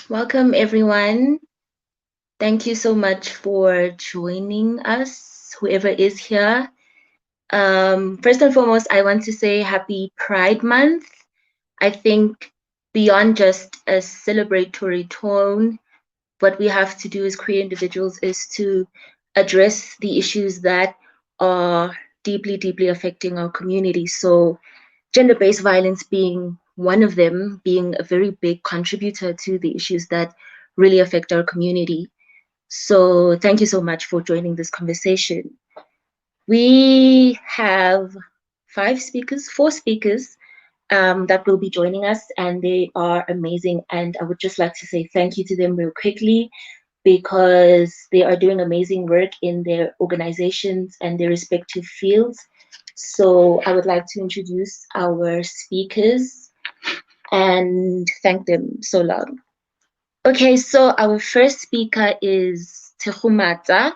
Welcome, everyone. Thank you so much for joining us, whoever is here. First and foremost, I want to say happy Pride Month. I think beyond just a celebratory tone, what we have to do as queer individuals is to address the issues that are deeply, deeply affecting our community. So, gender-based violence being one of them, being a very big contributor to the issues that really affect our community. So thank you so much for joining this conversation. We have four speakers that will be joining us, and they are amazing. And I would just like to say thank you to them real quickly because they are doing amazing work in their organizations and their respective fields. So I would like to introduce our speakers and thank them so long. Okay, so our first speaker is Tehumatsa,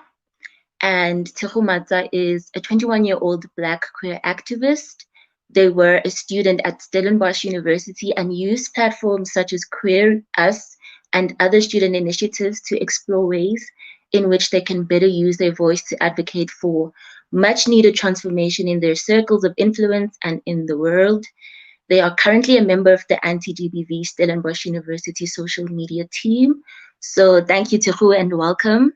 and Tehumatsa is a 21-year-old Black queer activist. They were a student at Stellenbosch University and used platforms such as Queer Us and other student initiatives to explore ways in which they can better use their voice to advocate for much needed transformation in their circles of influence and in the world. They are currently a member of the anti-GBV Stellenbosch University social media team. So thank you, Tehu, and welcome.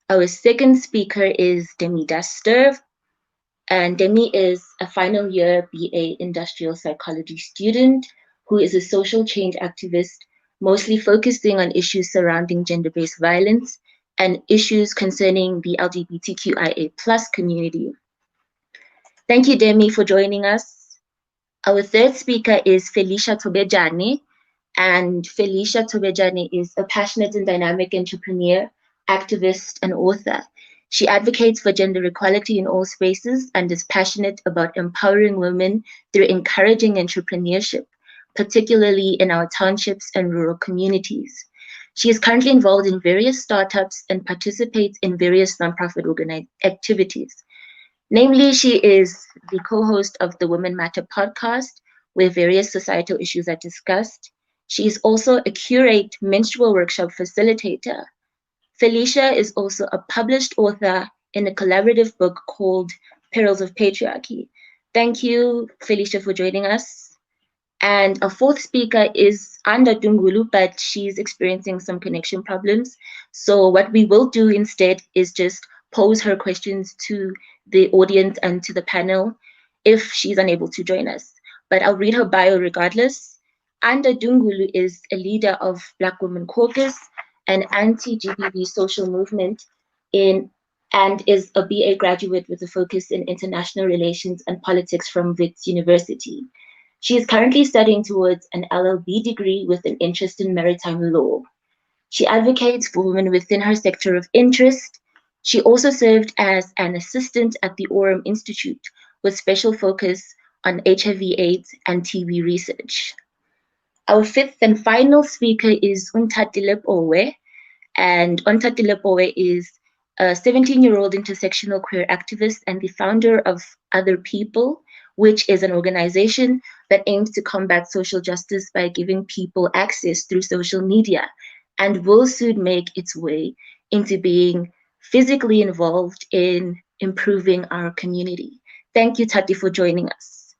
Our second speaker is Demi Duster, and Demi is a final year BA industrial psychology student who is a social change activist, mostly focusing on issues surrounding gender-based violence and issues concerning the LGBTQIA+ community. Thank you, Demi, for joining us. Our third speaker is Felicia Tobejane, and Felicia Tobejane is a passionate and dynamic entrepreneur, activist, and author. She advocates for gender equality in all spaces and is passionate about empowering women through encouraging entrepreneurship, particularly in our townships and rural communities. She is currently involved in various startups and participates in various nonprofit activities. Namely, she is the co-host of the Women Matter podcast, where various societal issues are discussed. She is also a curate menstrual workshop facilitator. Felicia is also a published author in a collaborative book called Perils of Patriarchy. Thank you, Felicia, for joining us. And our fourth speaker is Anda Dungulu, but she's experiencing some connection problems. So what we will do instead is just pose her questions to the audience and to the panel if she's unable to join us. But I'll read her bio regardless. Anda Dungulu is a leader of Black Women Caucus, an anti-GBV social movement and is a BA graduate with a focus in international relations and politics from Wits University. She is currently studying towards an LLB degree with an interest in maritime law. She advocates for women within her sector of interest. She also served as an assistant at the Orem Institute with special focus on HIV/AIDS and TB research. Our fifth and final speaker is Untatile Owe, and Untatile Owe is a 17-year-old intersectional queer activist and the founder of Other People, which is an organization that aims to combat social justice by giving people access through social media, and will soon make its way into being physically involved in improving our community. Thank you, Tati, for joining us.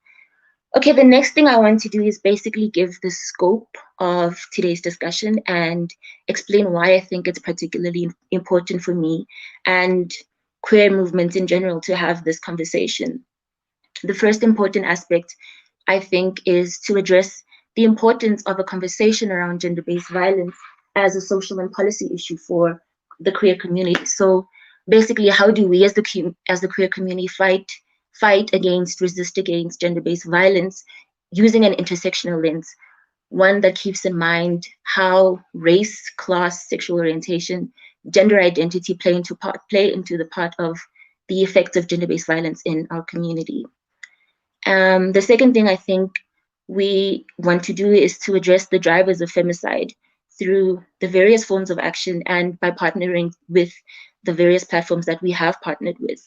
Okay, the next thing I want to do is basically give the scope of today's discussion and explain why I think it's particularly important for me and queer movements in general to have this conversation. The first important aspect, I think, is to address the importance of a conversation around gender-based violence as a social and policy issue for the queer community. So basically, how do we as the queer community resist against gender-based violence using an intersectional lens, one that keeps in mind how race, class, sexual orientation, gender identity play into the part of the effects of gender-based violence in our community. The second thing I think we want to do is to address the drivers of femicide through the various forms of action and by partnering with the various platforms that we have partnered with.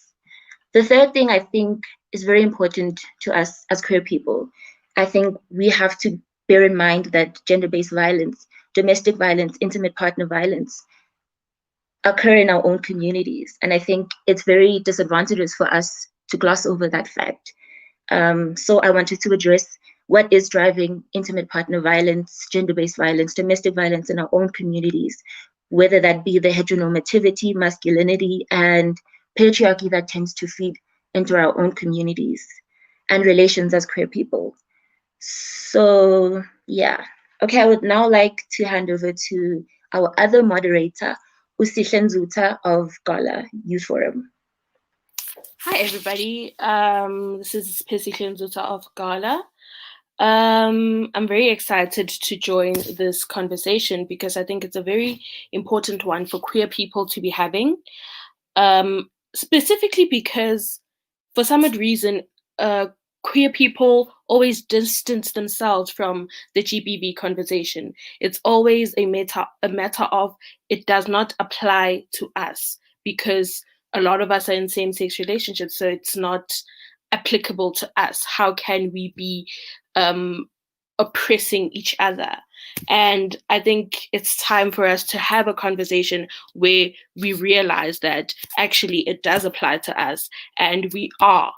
The third thing I think is very important to us as queer people. I think we have to bear in mind that gender-based violence domestic violence, intimate partner violence occur in our own communities. And I think it's very disadvantageous for us to gloss over that fact. So I wanted to address what is driving intimate partner violence, gender-based violence, domestic violence in our own communities, whether that be the heteronormativity, masculinity, and patriarchy that tends to feed into our own communities and relations as queer people. So yeah. Okay, I would now like to hand over to our other moderator, Usihle Nzuta of Gala Youth Forum. Hi, everybody. This is Usihle Nzuta of Gala. I'm very excited to join this conversation because I think it's a very important one for queer people to be having, specifically because for some odd reason, queer people always distance themselves from the GBV conversation. It's always a matter of it does not apply to us because a lot of us are in same-sex relationships, so it's not applicable to us. How can we be oppressing each other? And I think it's time for us to have a conversation where we realize that actually it does apply to us and we are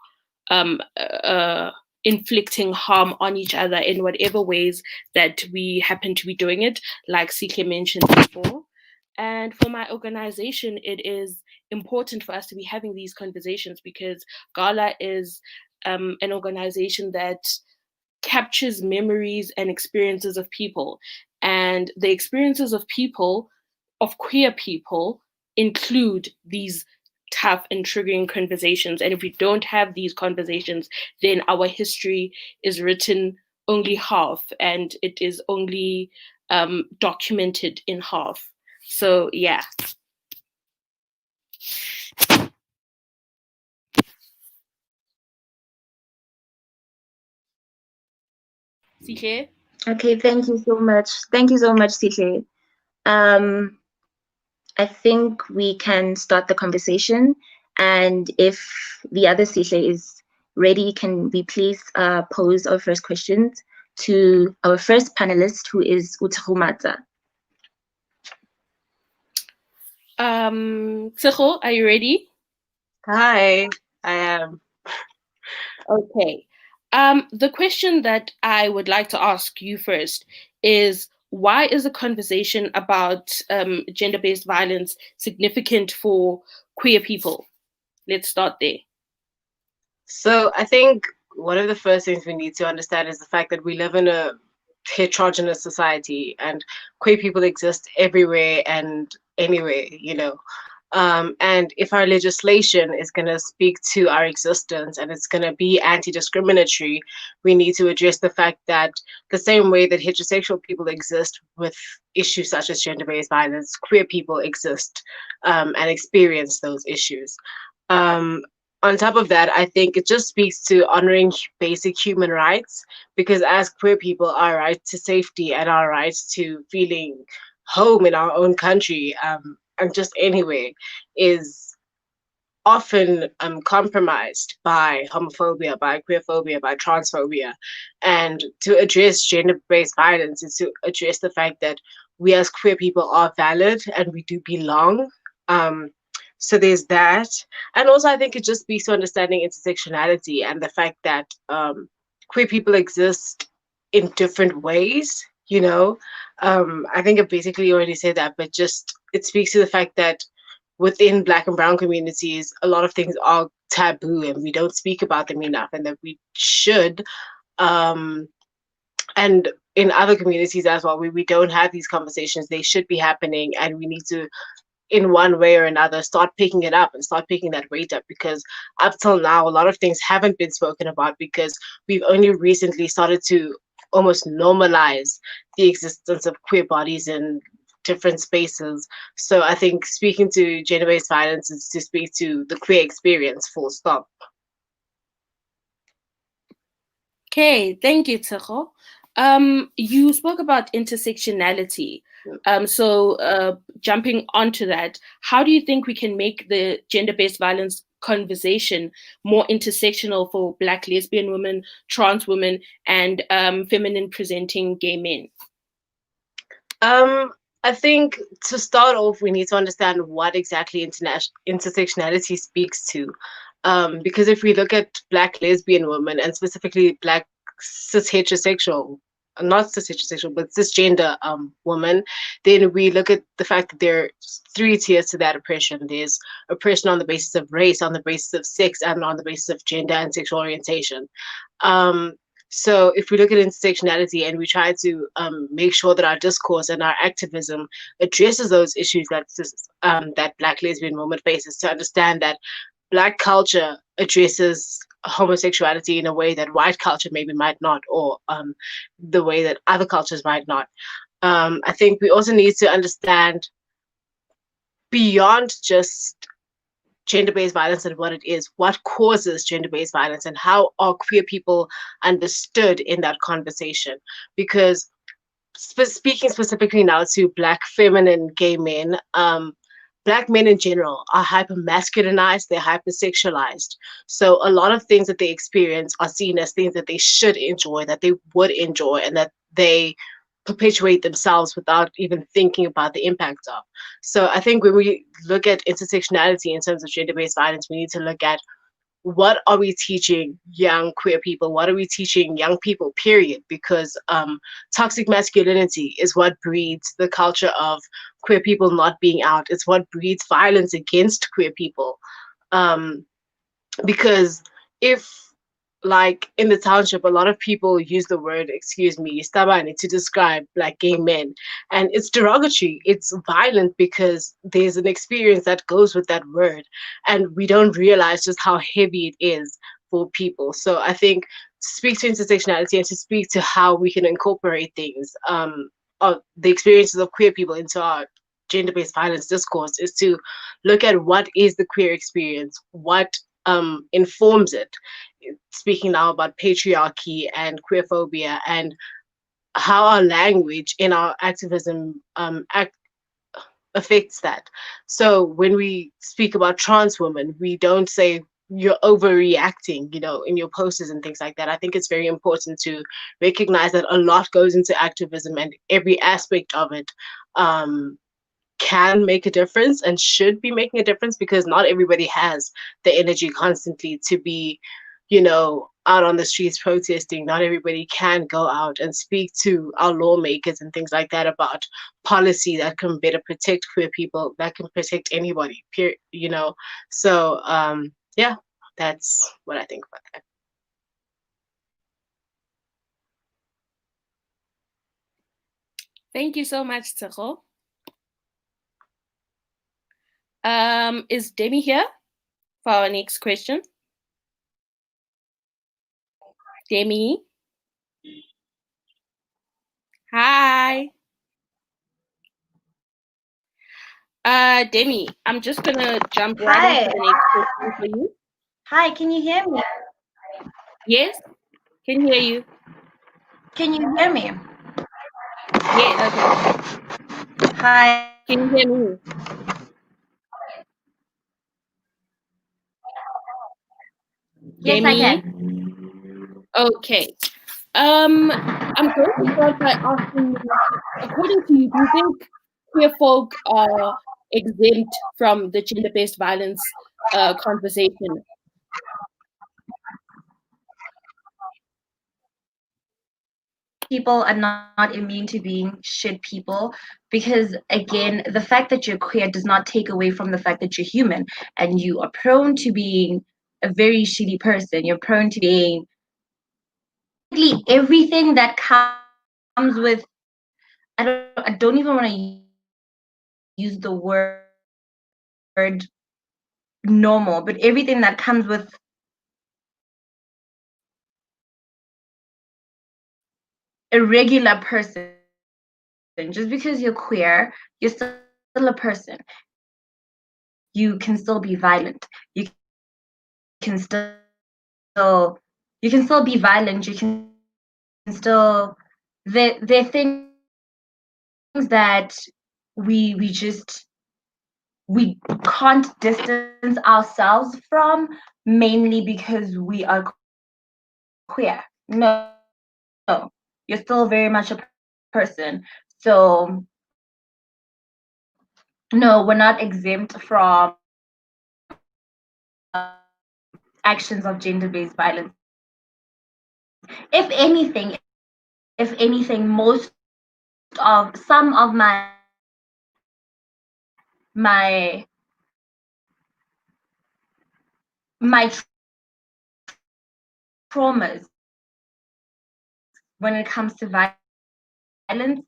inflicting harm on each other in whatever ways that we happen to be doing it, like Sihle mentioned before. And for my organization, it is important for us to be having these conversations because Gala is an organization that captures memories and experiences of people. And the experiences of people, of queer people, include these tough and triggering conversations. And if we don't have these conversations, then our history is written only half and it is only documented in half. So, yeah. Sihle? Okay, thank you so much. Thank you so much, Sihle. I think we can start the conversation. And if the other Sihle is ready, can we please pose our first questions to our first panelist, who is Utsuhumata. Tseho, are you ready? Hi, I am. Okay. The question that I would like to ask you first is why is a conversation about gender-based violence significant for queer people? Let's start there. So I think one of the first things we need to understand is the fact that we live in a heterogeneous society and queer people exist everywhere and anywhere, you know. And if our legislation is going to speak to our existence and it's going to be anti-discriminatory, we need to address the fact that the same way that heterosexual people exist with issues such as gender-based violence, queer people exist and experience those issues. On top of that, I think it just speaks to honoring basic human rights because as queer people, our right to safety and our right to feeling home in our own country and just anywhere is often compromised by homophobia, by queerphobia, by transphobia. And to address gender-based violence is to address the fact that we as queer people are valid and we do belong. So there's that. And also I think it just speaks to understanding intersectionality and the fact that queer people exist in different ways, you know. I think I basically already said that, but just it speaks to the fact that within Black and Brown communities, a lot of things are taboo and we don't speak about them enough, and that we should. And in other communities as well, where we don't have these conversations, they should be happening, and we need to, in one way or another, start picking it up and start picking that weight up, because up till now a lot of things haven't been spoken about because we've only recently started to almost normalize the existence of queer bodies in different spaces. So I think speaking to gender-based violence is to speak to the queer experience, full stop. Okay, thank you, Tseho. You spoke about intersectionality. So jumping onto that, how do you think we can make the gender-based violence conversation more intersectional for Black lesbian women, trans women, and feminine presenting gay men? Um, I think to start off, we need to understand what exactly intersectionality speaks to. Because if we look at Black lesbian women and specifically Black cis heterosexual, not cis heterosexual, but cisgender women, then we look at the fact that there are three tiers to that oppression. There's oppression on the basis of race, on the basis of sex, and on the basis of gender and sexual orientation. Um, so if we look at intersectionality and we try to make sure that our discourse and our activism addresses those issues that Black lesbian woman faces, to understand that Black culture addresses homosexuality in a way that white culture maybe might not, or the way that other cultures might not. I think we also need to understand beyond just gender-based violence and what it is, what causes gender-based violence, and how are queer people understood in that conversation. Because speaking specifically now to Black feminine gay men, Black men in general are hyper masculinized, they're hypersexualized. So a lot of things that they experience are seen as things that they should enjoy, that they would enjoy, and that they perpetuate themselves without even thinking about the impact of. So I think when we look at intersectionality in terms of gender-based violence, we need to look at what are we teaching young queer people? What are we teaching young people, period? Because toxic masculinity is what breeds the culture of queer people not being out. It's what breeds violence against queer people. Um, because if, like in the township, a lot of people use the word, excuse me, stabane, to describe Black gay men, and it's derogatory, it's violent, because there's an experience that goes with that word, and we don't realize just how heavy it is for people. So I think to speak to intersectionality and to speak to how we can incorporate things, of the experiences of queer people into our gender-based violence discourse, is to look at what is the queer experience, what informs it. Speaking now about patriarchy and queerphobia, and how our language in our activism affects that. So when we speak about trans women, we don't say you're overreacting, in your posters and things like that. I think it's very important to recognize that a lot goes into activism, and every aspect of it can make a difference and should be making a difference, because not everybody has the energy constantly to be, out on the streets protesting. Not everybody can go out and speak to our lawmakers and things like that about policy that can better protect queer people, that can protect anybody, period. So, yeah, that's what I think about that. Thank you so much, Tsecho. Is Demi here for our next question? Demi? Hi. Demi, I'm just gonna jump right Hi. into the next question for you. Hi, can you hear me? Yes, can hear you. Can you hear me? Yes. Okay. Hi. Can you hear me? Yes, I Demi? can. Okay. I'm going to start by asking you, according to you, do you think queer folk are exempt from the gender-based violence conversation? People are not immune to being shit people, because again, the fact that you're queer does not take away from the fact that you're human, and you are prone to being a very shitty person. You're prone to being everything that comes with, I don't even want to use the word normal, but everything that comes with a regular person. Just because you're queer, you're still a person. You can still be violent. Can still you can still be violent. You can still, there are things that we just, we can't distance ourselves from, mainly because we are queer. No, you're still very much a person. So no, we're not exempt from actions of gender-based violence. If anything, most of some of my my traumas when it comes to violence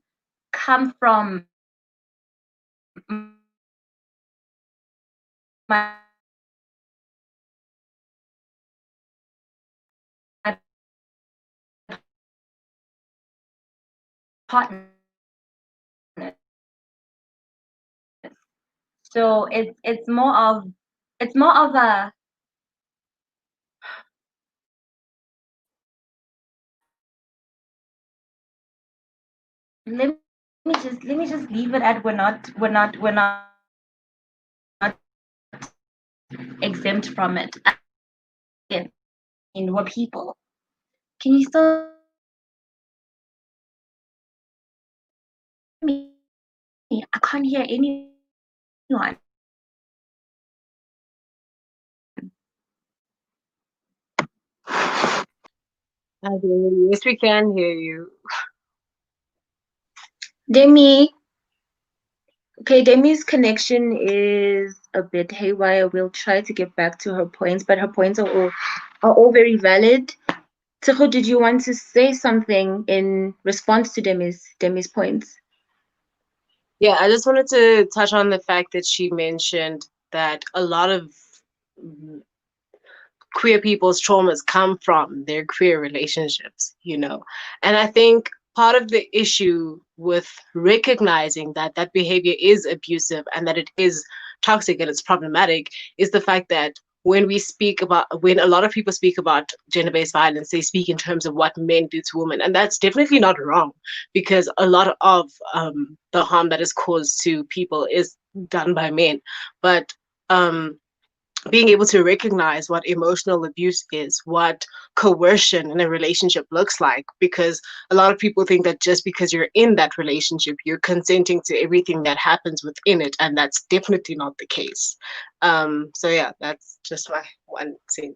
come from my partner. So it's more of a let me just leave it at we're not exempt from it. Again, we're people. Can you still hear me? I can't hear anyone. Yes, we can hear you. Demi. Okay, Demi's connection is a bit haywire. We'll try to get back to her points, but her points are all very valid. Tseho, did you want to say something in response to Demi's points? Yeah, I just wanted to touch on the fact that she mentioned that a lot of queer people's traumas come from their queer relationships, you know. And I think part of the issue with recognizing that that behavior is abusive and that it is toxic and it's problematic is the fact that when a lot of people speak about gender-based violence, they speak in terms of what men do to women, and that's definitely not wrong, because a lot of the harm that is caused to people is done by men. But being able to recognize what emotional abuse is, what coercion in a relationship looks like, because a lot of people think that just because you're in that relationship, you're consenting to everything that happens within it, and that's definitely not the case. So yeah, that's just my 1 cent.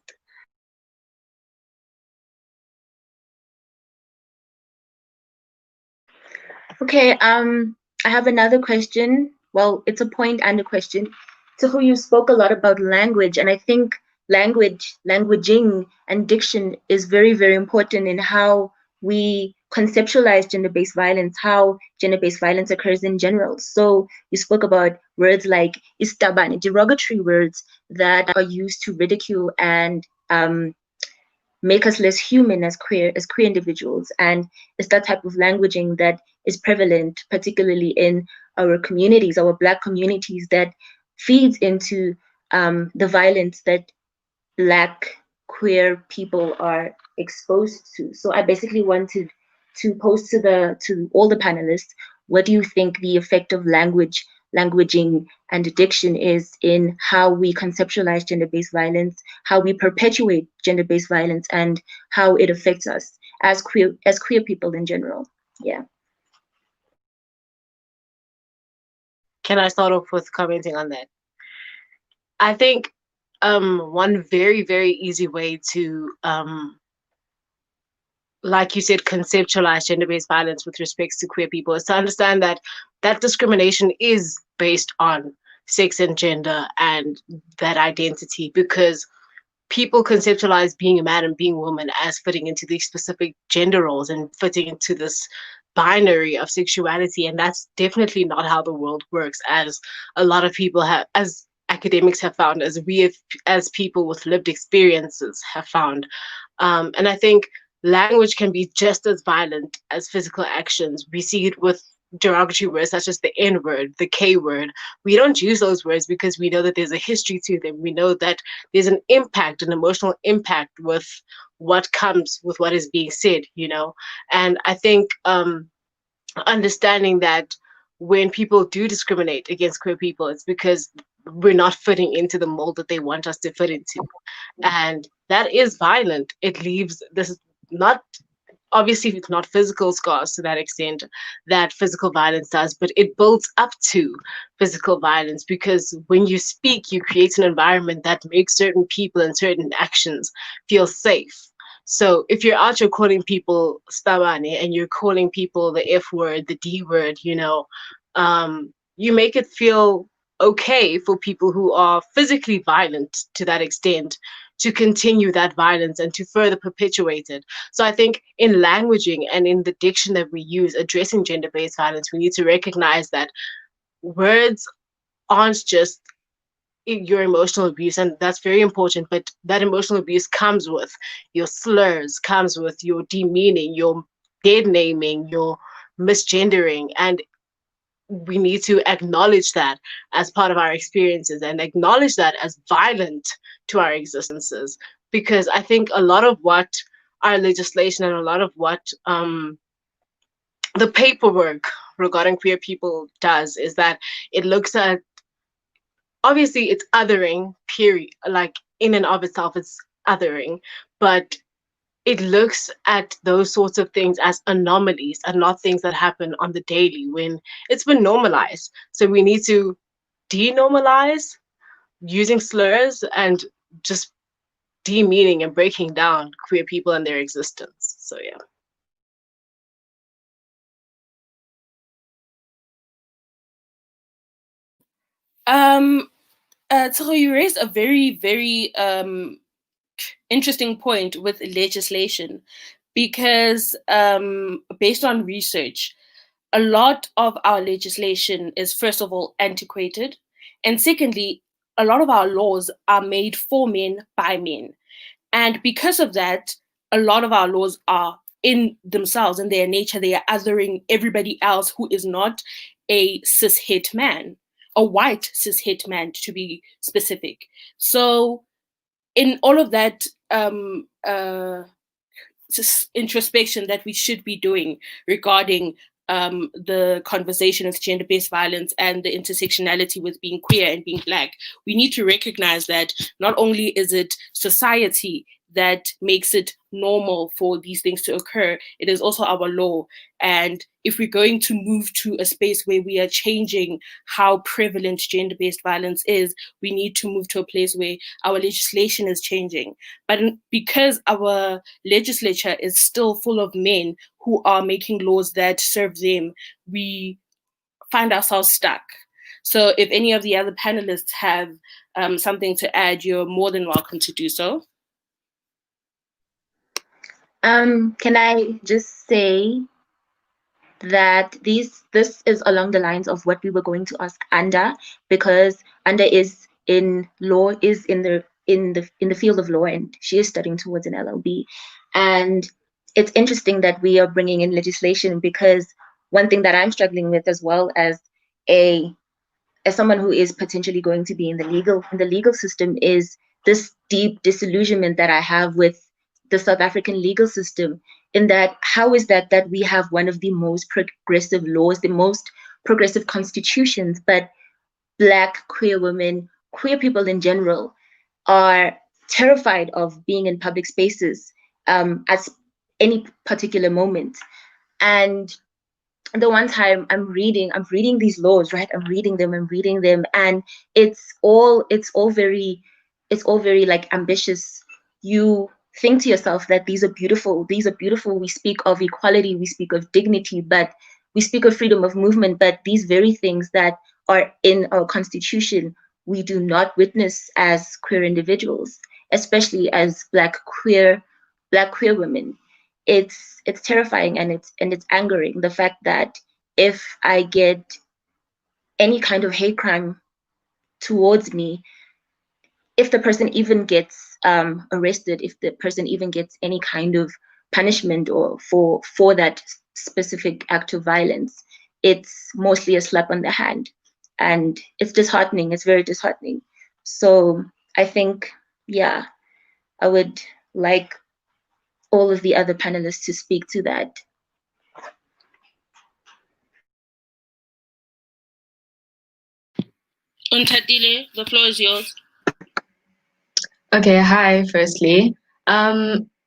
Okay, I have another question. Well, it's a point and a question. To who you spoke a lot about language, and I think languaging, and diction is very, very important in how we conceptualize gender-based violence, how gender-based violence occurs in general. So you spoke about words like istabane, derogatory words that are used to ridicule and make us less human as queer individuals, and it's that type of languaging that is prevalent particularly in our communities, our Black communities, that feeds into the violence that Black queer people are exposed to. So I basically wanted to pose to all the panelists, what do you think the effect of languaging and addiction is in how we conceptualize gender-based violence, how we perpetuate gender-based violence, and how it affects us as queer people in general? Yeah. Can I start off with commenting on that? I think one very, very easy way to like you said, conceptualize gender-based violence with respects to queer people is to understand that that discrimination is based on sex and gender and that identity, because people conceptualize being a man and being a woman as fitting into these specific gender roles and fitting into this binary of sexuality, and that's definitely not how the world works, as a lot of people have, as academics have found, as we have, as people with lived experiences have found. And I think language can be just as violent as physical actions. We see it with derogatory words such as the N word, the K word. We don't use those words because we know that there's a history to them. We know that there's an impact, an emotional impact with what comes with what is being said, you know? And I think understanding that when people do discriminate against queer people, it's because we're not fitting into the mold that they want us to fit into. And that is violent. It leaves this not obviously it's not physical scars to that extent that physical violence does, but it builds up to physical violence, because when you speak, you create an environment that makes certain people and certain actions feel safe. So if you're out, you're calling people stabane and you're calling people the F word, the D word, you make it feel okay for people who are physically violent to that extent to continue that violence and to further perpetuate it. So I think in languaging and in the diction that we use addressing gender-based violence, we need to recognize that words aren't just your emotional abuse, and that's very important, but that emotional abuse comes with your slurs, comes with your demeaning, your dead naming, your misgendering, and we need to acknowledge that as part of our experiences and acknowledge that as violent to our existences. Because I think a lot of what our legislation and a lot of what the paperwork regarding queer people does is that it looks at, obviously it's othering, period, like in and of itself it's othering, but it looks at those sorts of things as anomalies and not things that happen on the daily when it's been normalized. So we need to denormalize using slurs and just demeaning and breaking down queer people and their existence. So yeah. So you raised a very, very interesting point with legislation, because based on research, a lot of our legislation is, first of all, antiquated, and secondly, a lot of our laws are made for men by men. And because of that, a lot of our laws are in themselves, in their nature, they are othering everybody else who is not a cis het man, a white cis het man to be specific. So in all of that introspection that we should be doing regarding the conversation with gender-based violence and the intersectionality with being queer and being Black, we need to recognize that not only is it society that makes it normal for these things to occur, it is also our law. And if we're going to move to a space where we are changing how prevalent gender-based violence is, we need to move to a place where our legislation is changing. But because our legislature is still full of men who are making laws that serve them, we find ourselves stuck. So if any of the other panelists have something to add, you're more than welcome to do so. Can I just say that this is along the lines of what we were going to ask Anda, because Anda is in law, is in the field of law, and she is studying towards an LLB. And it's interesting that we are bringing in legislation, because one thing that I'm struggling with, as well as someone who is potentially going to be in the legal system, is this deep disillusionment that I have with the South African legal system, in that how is that we have one of the most progressive laws, the most progressive constitutions, but Black queer women, queer people in general, are terrified of being in public spaces at any particular moment. And the one time I'm reading these laws, right? I'm reading them, and it's all very like ambitious. You think to yourself that these are beautiful. We speak of equality, we speak of dignity, but we speak of freedom of movement, but these very things that are in our constitution, we do not witness as queer individuals, especially as Black queer women. It's terrifying, and it's angering, the fact that if I get any kind of hate crime towards me, if the person even gets arrested, if the person even gets any kind of punishment or for that specific act of violence, it's mostly a slap on the hand, and it's disheartening. It's very disheartening. So I think, yeah, I would like all of the other panelists to speak to that. Untatile, the floor is yours. Okay, hi, firstly.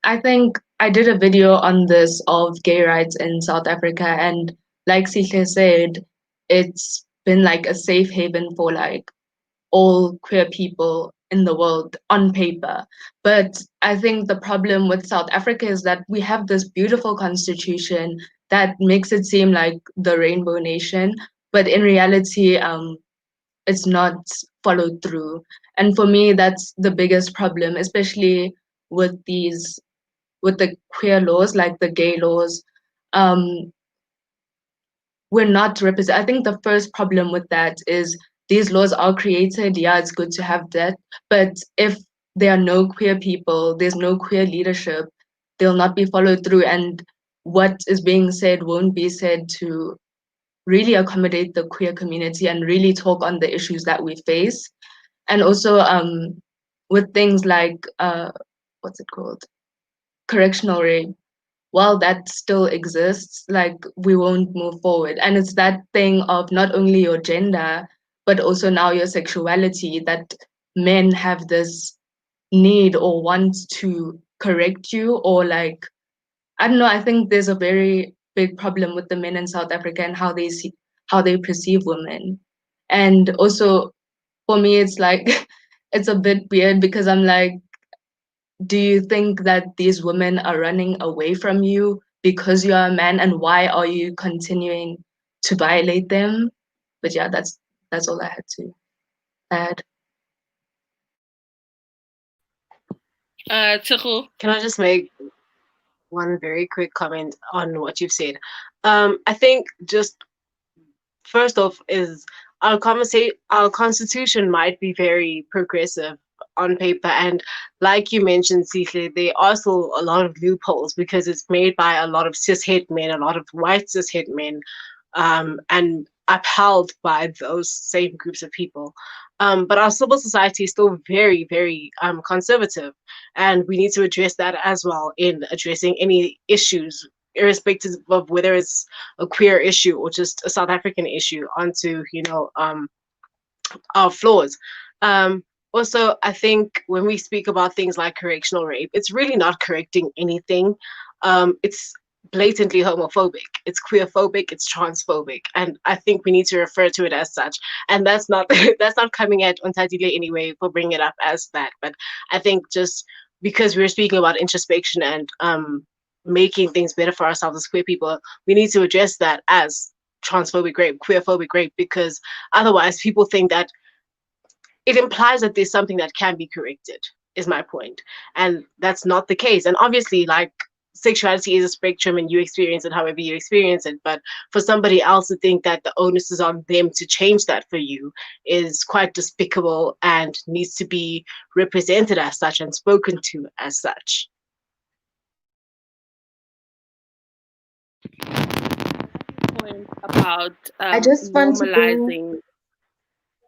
I think I did a video on this of gay rights in South Africa, and like Sihle said, it's been like a safe haven for like all queer people in the world on paper. But I think the problem with South Africa is that we have this beautiful constitution that makes it seem like the rainbow nation, but in reality, it's not followed through. And for me, that's the biggest problem, especially with the queer laws, like the gay laws. Um, we're not represent. I think the first problem with that is these laws are created. Yeah, it's good to have that, but if there are no queer people, there's no queer leadership, they'll not be followed through, and what is being said won't be said to really accommodate the queer community and really talk on the issues that we face. And also with things like what's it called, correctional rape, while that still exists, like we won't move forward. And it's that thing of not only your gender, but also now your sexuality, that men have this need or want to correct you, or like, I don't know, I think there's a very big problem with the men in South Africa and how they perceive women. And also for me, it's like, it's a bit weird because I'm like, do you think that these women are running away from you because you are a man, and why are you continuing to violate them? But yeah, that's all I had to add. Tshego. Can I just make one very quick comment on what you've said? I think just first off is our constitution might be very progressive on paper, and like you mentioned, Sihle, there are also a lot of loopholes because it's made by a lot of cishet men, a lot of white cishet men, and upheld by those same groups of people. But our civil society is still very, very conservative, and we need to address that as well in addressing any issues, irrespective of whether it's a queer issue or just a South African issue, onto our flaws. Also, I think when we speak about things like correctional rape, it's really not correcting anything. It's blatantly homophobic, it's queerphobic, it's transphobic, and I think we need to refer to it as such. And that's not that's not coming at Ontadile anyway for bringing it up as that, but I think just because we're speaking about introspection and making things better for ourselves as queer people, we need to address that as transphobic rape, queerphobic rape, because otherwise people think that it implies that there's something that can be corrected, is my point. And that's not the case. And obviously, like, sexuality is a spectrum and you experience it however you experience it. But for somebody else to think that the onus is on them to change that for you is quite despicable and needs to be represented as such and spoken to as such. Point about I just want to normalizing.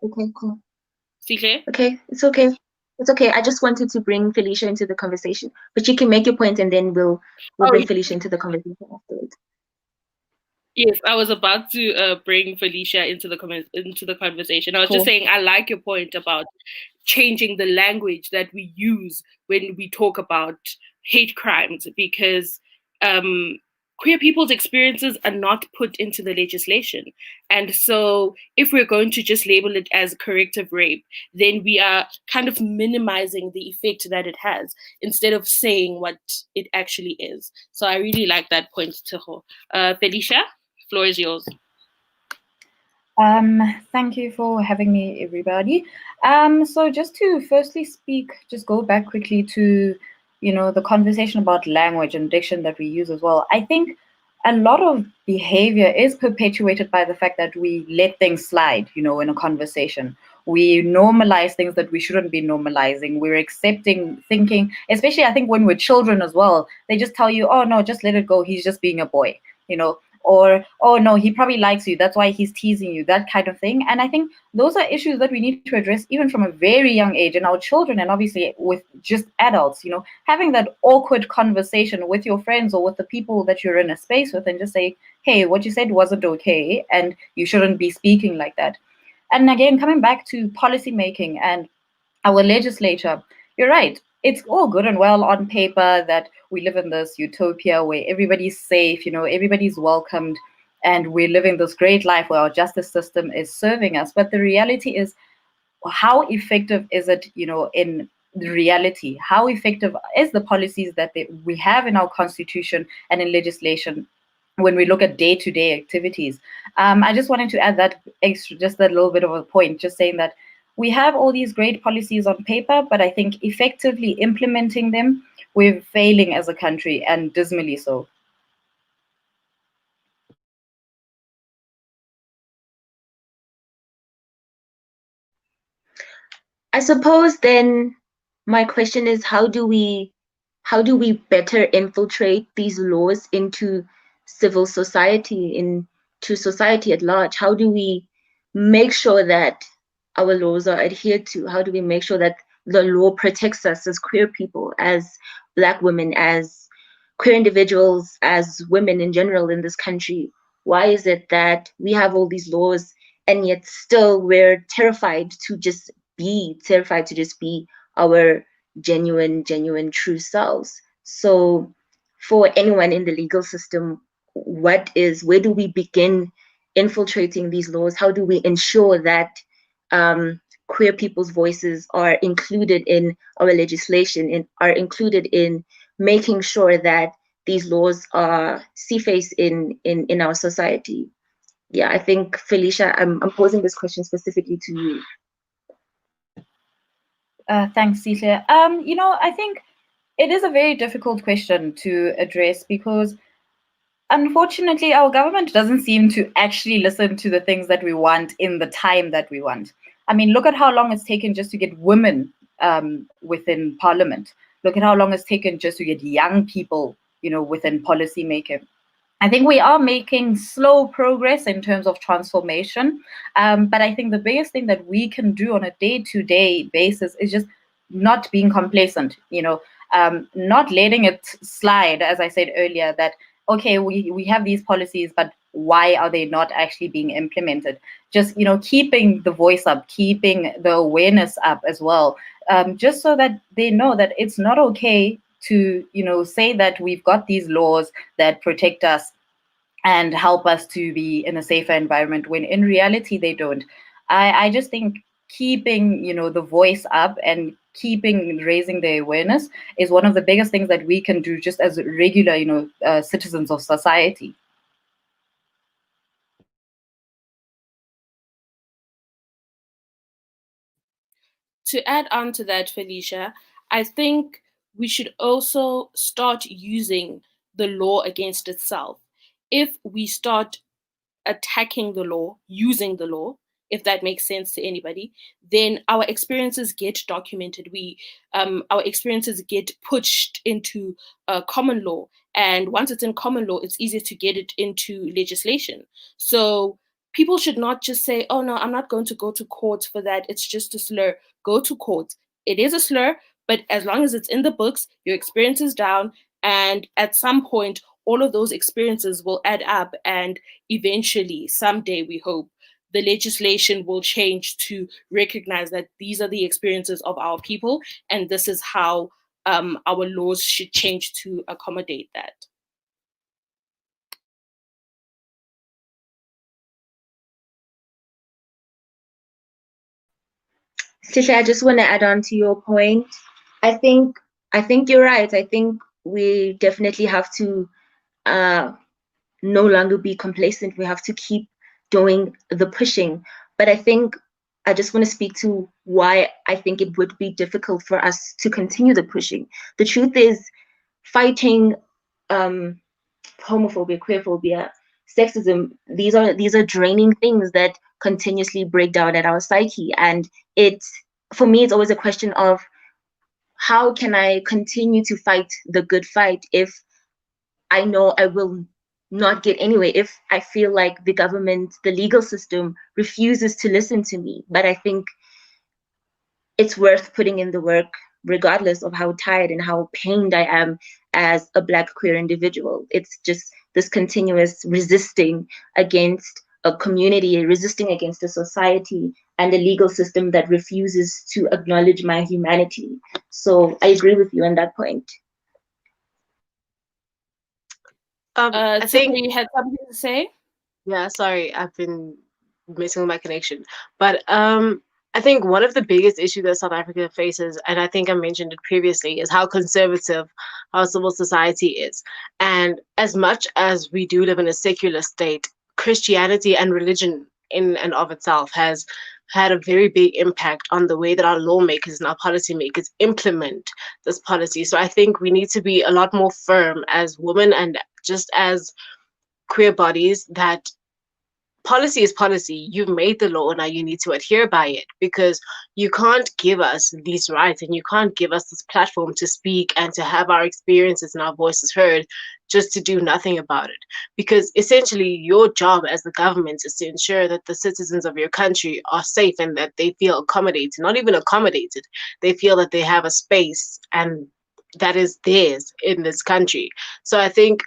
Okay, cool. Sihle? Okay, it's okay. It's okay. I just wanted to bring Felicia into the conversation, but you can make your point and then we'll bring Felicia into the conversation afterwards. Yes, I was about to bring Felicia into the conversation. I was just saying I like your point about changing the language that we use when we talk about hate crimes, because queer people's experiences are not put into the legislation. And so if we're going to just label it as corrective rape, then we are kind of minimizing the effect that it has instead of saying what it actually is. So I really like that point, Tshego. Felicia, floor is yours. Thank you for having me, everybody. So just to firstly just go back quickly to, the conversation about language and diction that we use as well. I think a lot of behavior is perpetuated by the fact that we let things slide, in a conversation. We normalize things that we shouldn't be normalizing. We're accepting, thinking, especially I think when we're children as well, they just tell you, oh no, just let it go. He's just being a boy, or, oh no, he probably likes you, that's why he's teasing you, that kind of thing. And I think those are issues that we need to address even from a very young age in our children, and obviously with just adults, having that awkward conversation with your friends or with the people that you're in a space with, and just say, hey, what you said wasn't okay, and you shouldn't be speaking like that. And again, coming back to policy making and our legislature, you're right. it's all good and well on paper that we live in this utopia where everybody's safe, everybody's welcomed, and we're living this great life where our justice system is serving us. But the reality is, how effective is it, in reality? How effective is the policies that we have in our constitution and in legislation when we look at day-to-day activities? I just wanted to add that extra, just that little bit of a point, just saying that we have all these great policies on paper, but I think effectively implementing them, we're failing as a country, and dismally so. I suppose then my question is, how do we better infiltrate these laws into civil society, into society at large? How do we make sure that our laws are adhered to? How do we make sure that the law protects us as queer people, as Black women, as queer individuals, as women in general in this country? Why is it that we have all these laws and yet still we're terrified to just be our genuine, true selves? So for anyone in the legal system, where do we begin infiltrating these laws? How do we ensure that queer people's voices are included in our legislation and are included in making sure that these laws are see-face in our society? Yeah, I think, Felicia, I'm posing this question specifically to you. Thanks, Celia. I think it is a very difficult question to address because unfortunately, our government doesn't seem to actually listen to the things that we want in the time that we want. I mean, look at how long it's taken just to get women within parliament. Look at how long it's taken just to get young people, within policy making. I think we are making slow progress in terms of transformation. But I think the biggest thing that we can do on a day-to-day basis is just not being complacent, not letting it slide, as I said earlier, that, okay, we have these policies, but why are they not actually being implemented? Just, keeping the voice up, keeping the awareness up as well, just so that they know that it's not okay to, say that we've got these laws that protect us and help us to be in a safer environment when in reality they don't. I just think keeping, the voice up and raising the awareness is one of the biggest things that we can do just as regular, citizens of society. To add on to that, Felicia, I think we should also start using the law against itself. If we start attacking the law, using the law, if that makes sense to anybody, then our experiences get documented. Our experiences get pushed into common law, and once it's in common law, it's easier to get it into legislation. So people should not just say, "Oh no, I'm not going to go to court for that. It's just a slur." Go to court. It is a slur, but as long as it's in the books, your experience is down, and at some point, all of those experiences will add up, and eventually, someday, we hope, the legislation will change to recognize that these are the experiences of our people, and this is how our laws should change to accommodate that. Tisha, I just want to add on to your point. I think you're right. I think we definitely have to no longer be complacent. We have to keep doing the pushing. But I think I just want to speak to why I think it would be difficult for us to continue the pushing. The truth is, fighting homophobia, queerphobia, sexism, these are draining things that continuously break down at our psyche. And for me, it's always a question of, how can I continue to fight the good fight if I know I will not get anywhere, if I feel like the government, the legal system refuses to listen to me? But I think it's worth putting in the work regardless of how tired and how pained I am as a Black queer individual. It's just this continuous resisting against a community, resisting against a society and a legal system that refuses to acknowledge my humanity. So I agree with you on that point. I think, Tiffany, you had something to say? yeah, sorry, I've been messing with my connection. But I think one of the biggest issues that South Africa faces, and I think I mentioned it previously, is how conservative our civil society is. And as much as we do live in a secular state, Christianity and religion in and of itself has had a very big impact on the way that our lawmakers and our policymakers implement this policy. So I think we need to be a lot more firm as women and just as queer bodies that policy is policy. You've made the law, now you need to adhere by it, because you can't give us these rights and you can't give us this platform to speak and to have our experiences and our voices heard just to do nothing about it. Because essentially, your job as the government is to ensure that the citizens of your country are safe and that they feel accommodated, not even accommodated, they feel that they have a space and that is theirs in this country. So I think,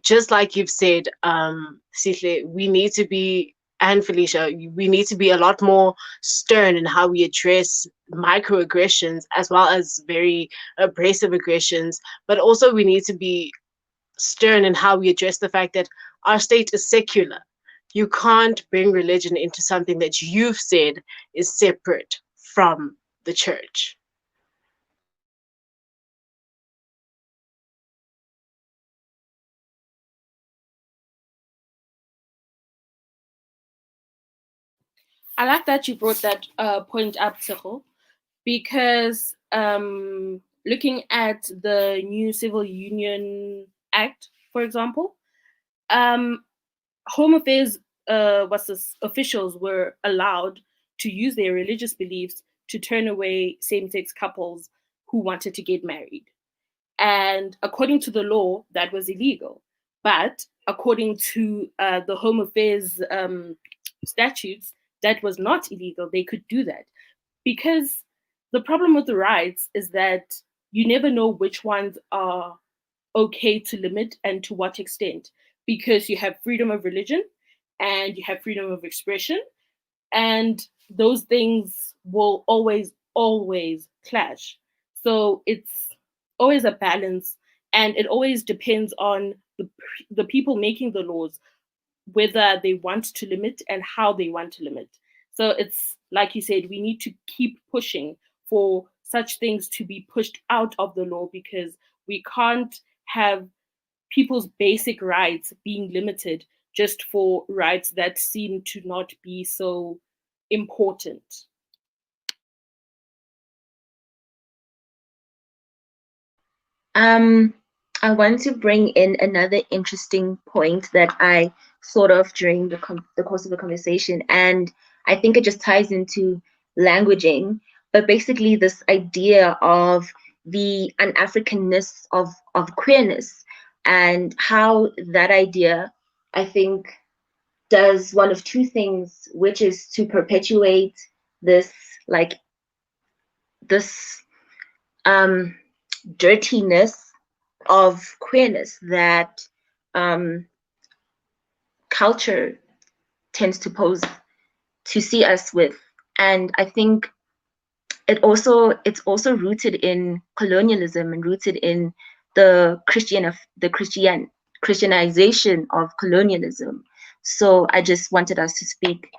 just like you've said, Sihle, we need to be, and Felicia, we need to be a lot more stern in how we address microaggressions as well as very abrasive aggressions. But also, we need to be stern in how we address the fact that our state is secular. You can't bring religion into something that you've said is separate from the church. I like that you brought that point up, Cyril, because looking at the new Civil Union Act, for example, um, Home Affairs officials were allowed to use their religious beliefs to turn away same-sex couples who wanted to get married. And according to the law, that was illegal. But according to the Home Affairs statutes, that was not illegal. They could do that. Because the problem with the rights is that you never know which ones are okay to limit and to what extent. Because you have freedom of religion and you have freedom of expression, and those things will always clash. So it's always a balance, and it always depends on the people making the laws, whether they want to limit and how they want to limit. So it's like you said, we need to keep pushing for such things to be pushed out of the law, because we can't have people's basic rights being limited just for rights that seem to not be so important. I want to bring in another interesting point that I thought of during the course of the conversation, and I think it just ties into languaging, but basically this idea of the un-Africanness of queerness, and how that idea, I think, does one of two things, which is to perpetuate this, like, this dirtiness of queerness that culture tends to pose to see us with. And I think it's also rooted in colonialism and rooted in the Christianization of colonialism. So I just wanted us to speak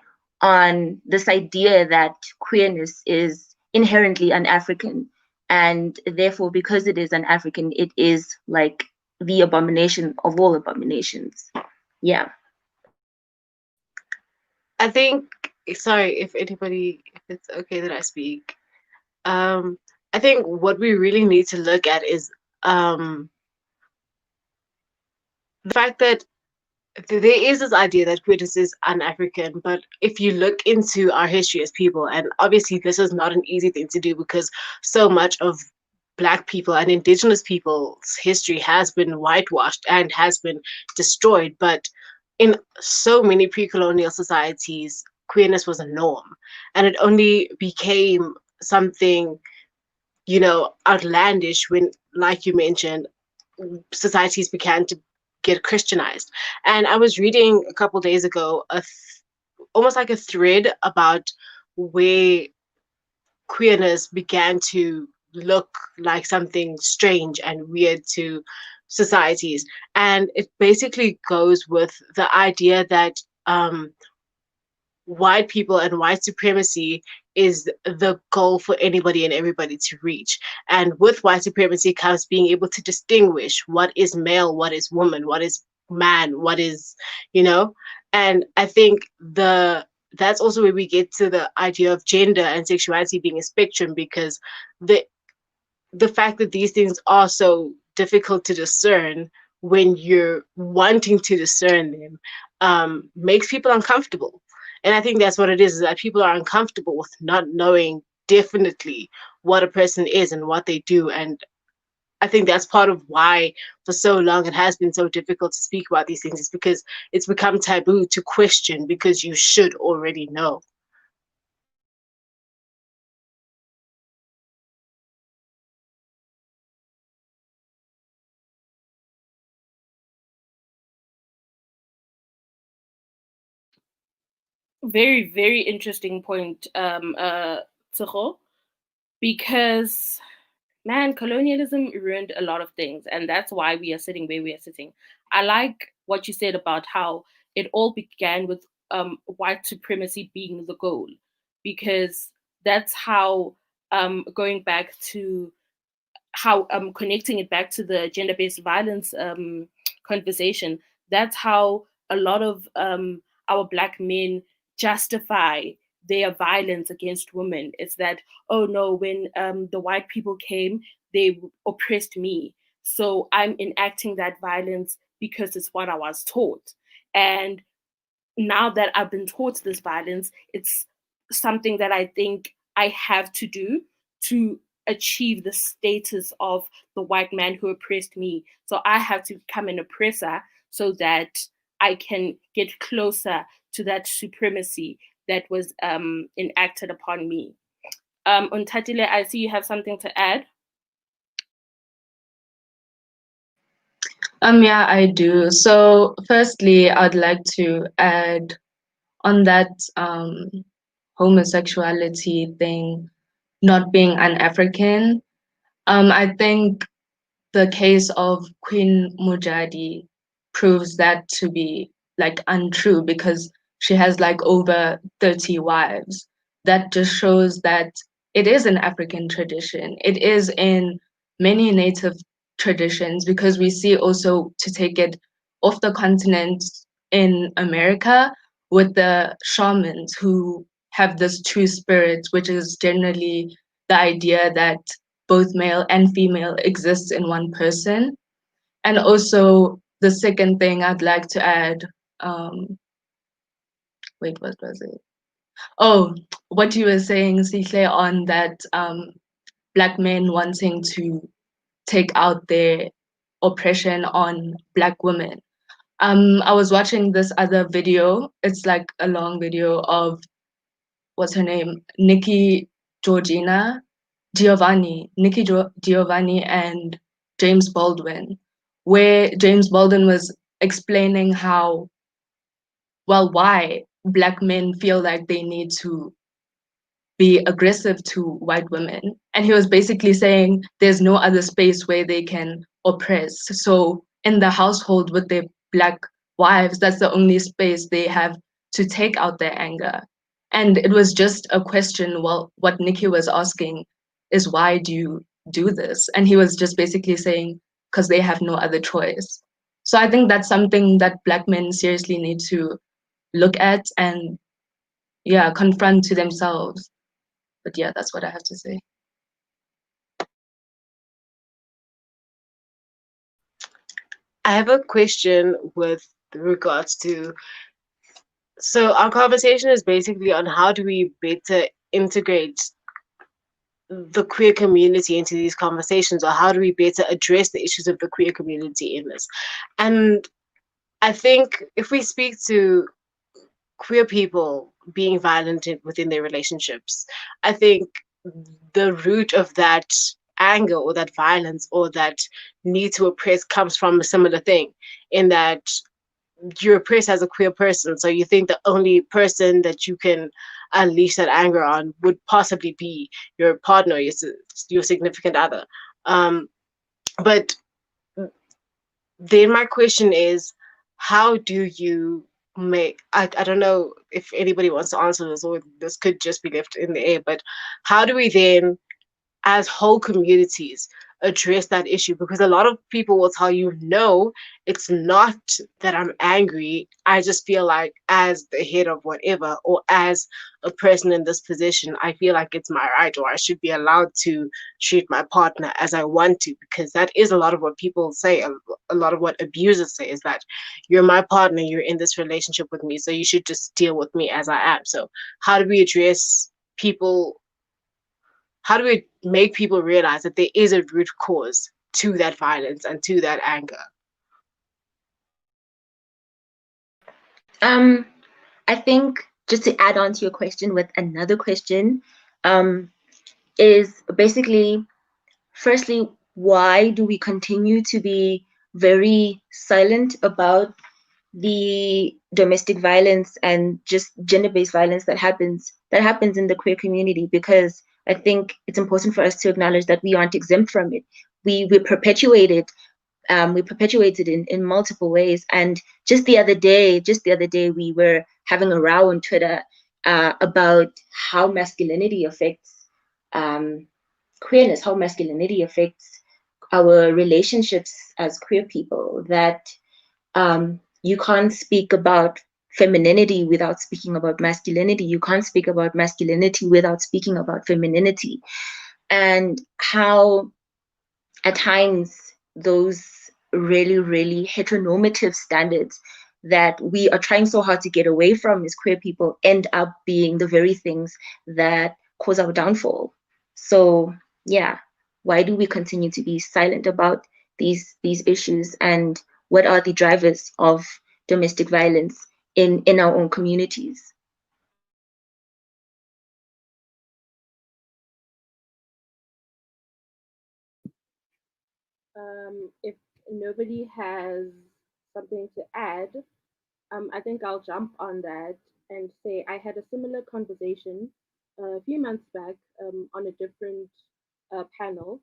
on this idea that queerness is inherently un-African, and therefore, because it is un-African, it is like the abomination of all abominations. Yeah. I think, sorry if anybody, if it's okay that I speak. I think what we really need to look at is the fact that there is this idea that queerness is un-African, but if you look into our history as people, and obviously this is not an easy thing to do because so much of Black people and Indigenous people's history has been whitewashed and has been destroyed, but in so many pre-colonial societies, queerness was a norm, and it only became something, outlandish when, like you mentioned, societies began to get Christianized. And I was reading a couple days ago almost like a thread about where queerness began to look like something strange and weird to societies. And it basically goes with the idea that white people and white supremacy is the goal for anybody and everybody to reach. And with white supremacy comes being able to distinguish what is male, what is woman, what is man, what is, you know? And I think that's also where we get to the idea of gender and sexuality being a spectrum, because the the fact that these things are so difficult to discern when you're wanting to discern them makes people uncomfortable. And I think that's what it is that people are uncomfortable with not knowing definitely what a person is and what they do. And I think that's part of why for so long it has been so difficult to speak about these things, is because it's become taboo to question because you should already know. Very, very interesting point, Tsogo, because man, colonialism ruined a lot of things, and that's why we are sitting where we are sitting. I like what you said about how it all began with white supremacy being the goal, because that's how, going back to how, connecting it back to the gender-based violence conversation, that's how a lot of our black men justify their violence against women. It's that, oh no, when the white people came, they oppressed me, so I'm enacting that violence because it's what I was taught. And now that I've been taught this violence, it's something that I think I have to do to achieve the status of the white man who oppressed me. So I have to become an oppressor so that I can get closer to that supremacy that was enacted upon me. Untatile, I see you have something to add. Yeah, I do. So firstly, I'd like to add on that homosexuality thing, not being an African. I think the case of Queen Mujadi proves that to be like untrue, because she has like over 30 wives. That just shows that it is an African tradition. It is in many native traditions, because we see also, to take it off the continent, in America, with the shamans who have this true spirit, which is generally the idea that both male and female exists in one person. And also, the second thing I'd like to add, wait, what was it? Oh, what you were saying, Sihle, on that black men wanting to take out their oppression on black women. I was watching this other video. It's like a long video of, what's her name? Nikki Giovanni and James Baldwin, where James Baldwin was explaining how, well, why black men feel like they need to be aggressive to white women. And he was basically saying there's no other space where they can oppress. So in the household with their black wives, that's the only space they have to take out their anger. And it was just a question. Well, what Nikki was asking is, why do you do this? And he was just basically saying, because they have no other choice. So I think that's something that black men seriously need to look at and, yeah, confront to themselves. But yeah, that's what I have to say. I have a question with regards to, so our conversation is basically on how do we better integrate the queer community into these conversations, or how do we better address the issues of the queer community in this. And I think if we speak to queer people being violent within their relationships, I think the root of that anger or that violence or that need to oppress comes from a similar thing, in that you're oppressed as a queer person, so you think the only person that you can unleash that anger on would possibly be your partner, your significant other. Um, but then my question is, how do you make, I don't know if anybody wants to answer this, or this could just be left in the air, but how do we then as whole communities address that issue? Because a lot of people will tell you, no, it's not that I'm angry, I just feel like as the head of whatever, or as a person in this position, I feel like it's my right, or I should be allowed to treat my partner as I want to. Because that is a lot of what people say, a lot of what abusers say, is that you're my partner, you're in this relationship with me, so you should just deal with me as I am. So how do we address people, how do we make people realize that there is a root cause to that violence and to that anger? I think, just to add on to your question with another question, is basically, firstly, why do we continue to be very silent about the domestic violence and just gender-based violence that happens in the queer community? Because I think it's important for us to acknowledge that we aren't exempt from it. We perpetuate it. We perpetuate it in multiple ways. And just the other day, we were having a row on Twitter about how masculinity affects queerness, how masculinity affects our relationships as queer people. That you can't speak about femininity without speaking about masculinity. You can't speak about masculinity without speaking about femininity. And how at times those really, really heteronormative standards that we are trying so hard to get away from as queer people end up being the very things that cause our downfall. So yeah, why do we continue to be silent about these issues, and what are the drivers of domestic violence in our own communities? If nobody has something to add, I think I'll jump on that and say I had a similar conversation a few months back on a different panel,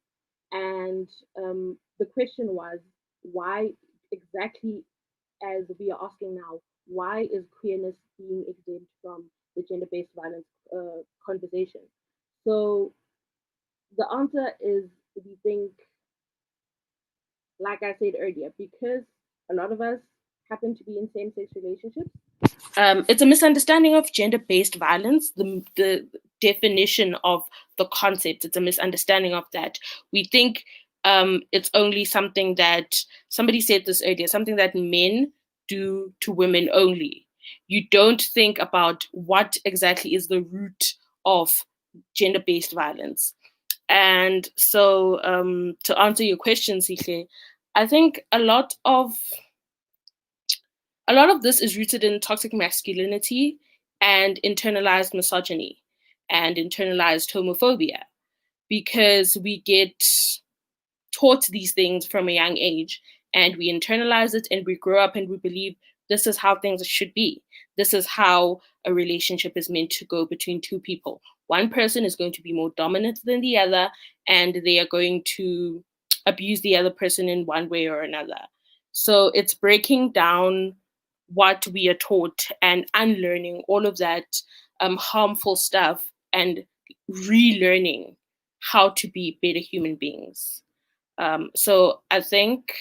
and the question was, why exactly, as we are asking now, why is queerness being exempt from the gender-based violence conversation? So the answer is, we think, like I said earlier, because a lot of us happen to be in same-sex relationships. It's a misunderstanding of gender-based violence, the definition of the concept. It's a misunderstanding of that. We think it's only something that, somebody said this earlier, something that men do to women only. You don't think about what exactly is the root of gender-based violence. And so, to answer your question, Sihle, I think a lot of this is rooted in toxic masculinity and internalized misogyny and internalized homophobia, because we get taught these things from a young age and we internalize it and we grow up and we believe this is how things should be. This is how a relationship is meant to go between two people. One person is going to be more dominant than the other, and they are going to abuse the other person in one way or another. So it's breaking down what we are taught and unlearning all of that harmful stuff and relearning how to be better human beings. So I think,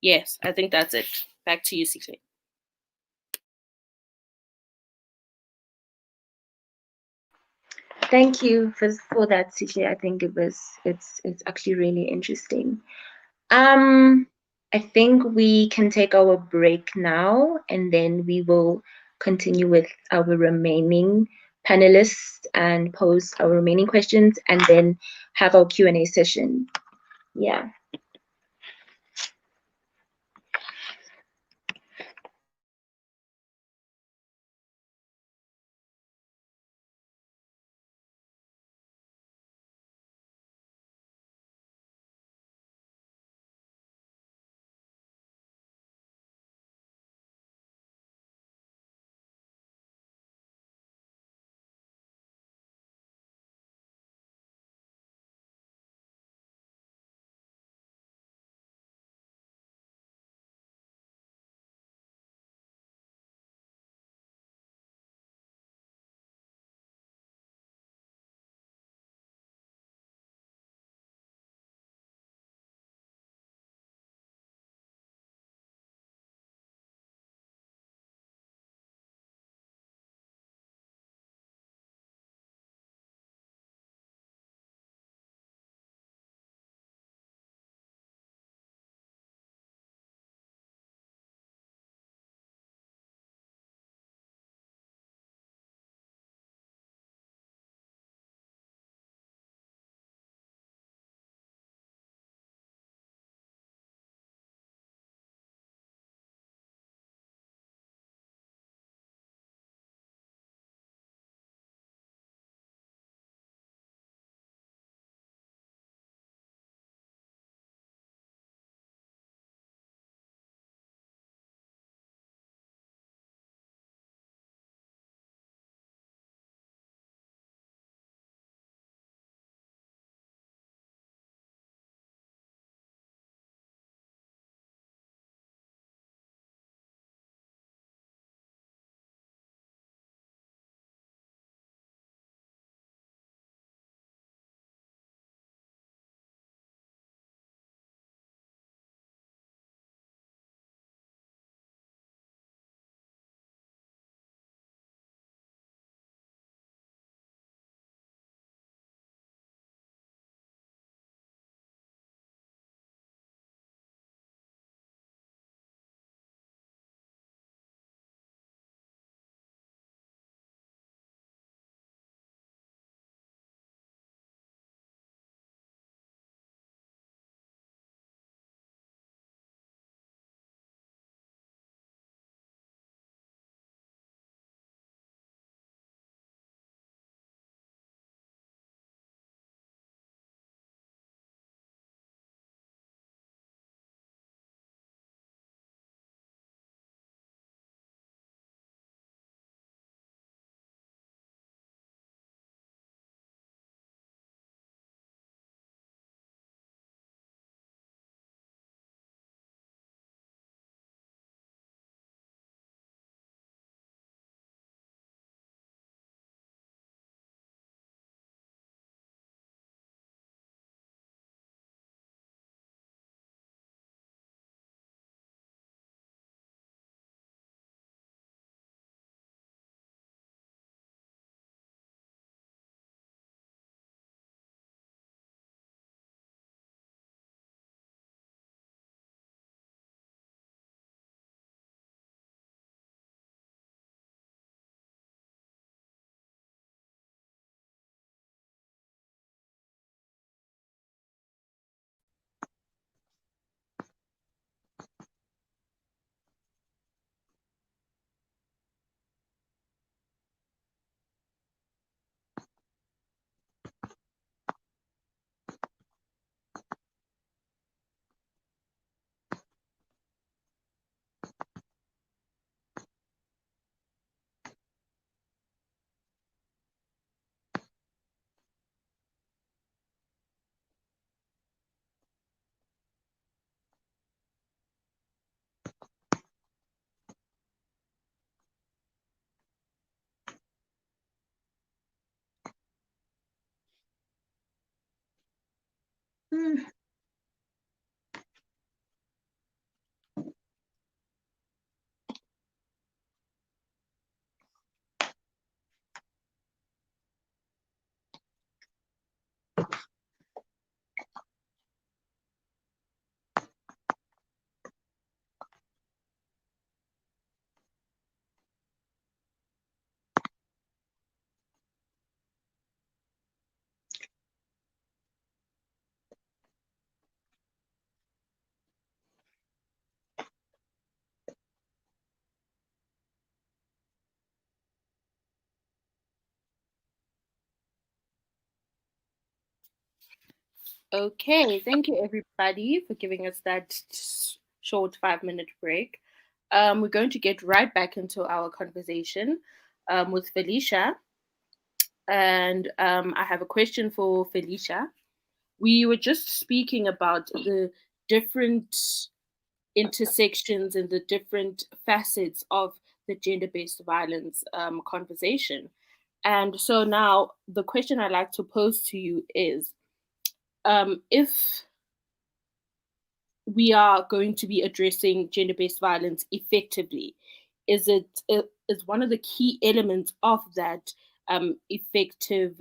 yes, I think that's it. Back to you, CJ. Thank you for that, CJ. I think it's actually really interesting. I think we can take our break now, and then we will continue with our remaining panelists and pose our remaining questions, and then have our Q&A session. Yeah. Mm. Okay, thank you everybody for giving us that short 5-minute break. We're going to get right back into our conversation with Felicia. And I have a question for Felicia. We were just speaking about the different intersections and the different facets of the gender-based violence conversation. And so now the question I'd like to pose to you is, if we are going to be addressing gender-based violence effectively, is one of the key elements of that effective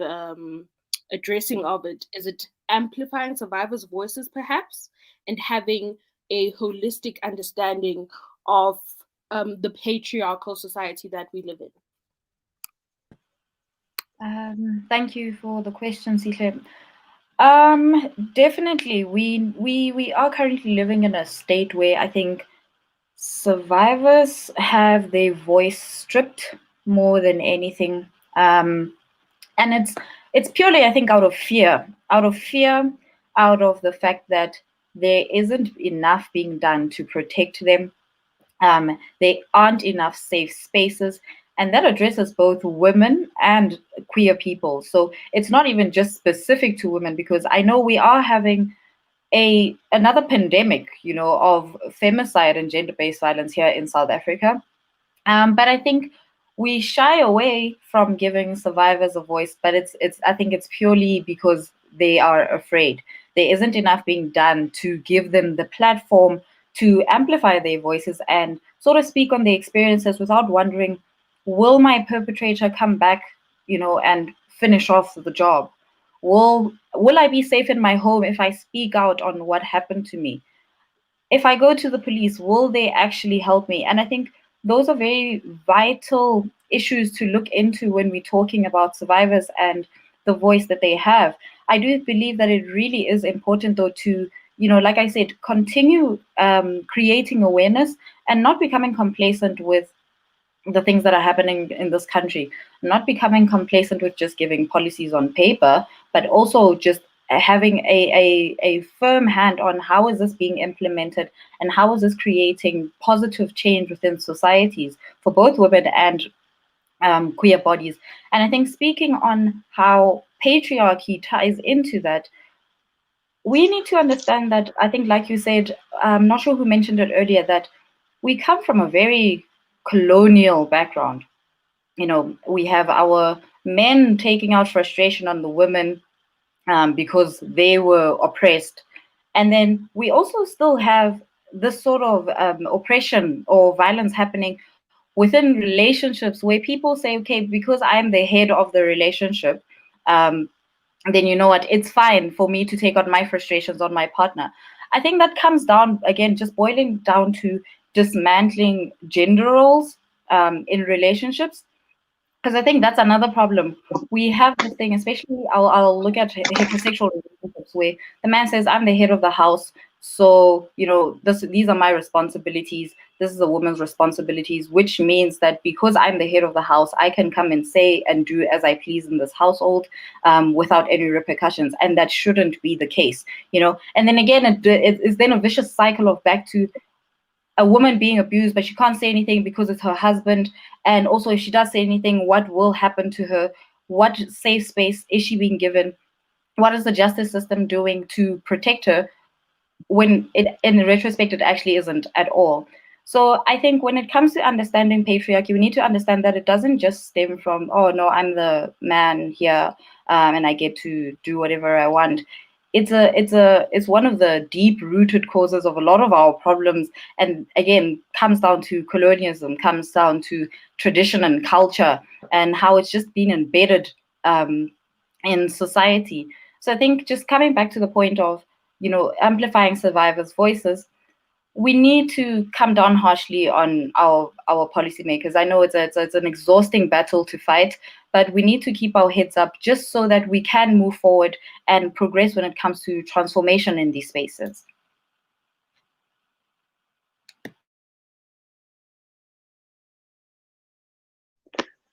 addressing of it, is it amplifying survivors' voices perhaps, and having a holistic understanding of the patriarchal society that we live in? Thank you for the question, Sihle. Definitely, we are currently living in a state where I think survivors have their voice stripped more than anything, and it's purely, I think, out of fear, out of the fact that there isn't enough being done to protect them. There aren't enough safe spaces, and that addresses both women and queer people. So it's not even just specific to women, because I know we are having another pandemic, of femicide and gender-based violence here in South Africa. But I think we shy away from giving survivors a voice, but it's I think it's purely because they are afraid. There isn't enough being done to give them the platform to amplify their voices and sort of speak on their experiences without wondering, will my perpetrator come back, and finish off the job? Will I be safe in my home if I speak out on what happened to me? If I go to the police, will they actually help me? And I think those are very vital issues to look into when we're talking about survivors and the voice that they have. I do believe that it really is important, though, to, like I said, continue creating awareness and not becoming complacent with the things that are happening in this country, not becoming complacent with just giving policies on paper, but also just having a firm hand on how is this being implemented and how is this creating positive change within societies for both women and queer bodies. And I think speaking on how patriarchy ties into that, we need to understand that, I think, like you said, I'm not sure who mentioned it earlier, that we come from a very colonial background. We have our men taking out frustration on the women because they were oppressed. And then we also still have this sort of oppression or violence happening within relationships where people say, okay, because I'm the head of the relationship, then you know what, it's fine for me to take out my frustrations on my partner. I think that comes down, again, just boiling down to dismantling gender roles in relationships, because I think that's another problem. We have this thing, especially I'll look at heterosexual relationships where the man says, I'm the head of the house, so these are my responsibilities. This is a woman's responsibilities, which means that because I'm the head of the house, I can come and say and do as I please in this household without any repercussions, and that shouldn't be the case. And then again, it's then a vicious cycle of back to a woman being abused, but she can't say anything because it's her husband. And also, if she does say anything, what will happen to her? What safe space is she being given? What is the justice system doing to protect her when in retrospect, it actually isn't at all? So I think when it comes to understanding patriarchy, we need to understand that it doesn't just stem from, oh, no, I'm the man here and I get to do whatever I want. it's one of the deep-rooted causes of a lot of our problems, and again comes down to colonialism, comes down to tradition and culture, and how it's just been embedded in society. So I think just coming back to the point of, amplifying survivors' voices, we need to come down harshly on our policymakers. I know it's an exhausting battle to fight, but we need to keep our heads up just so that we can move forward and progress when it comes to transformation in these spaces.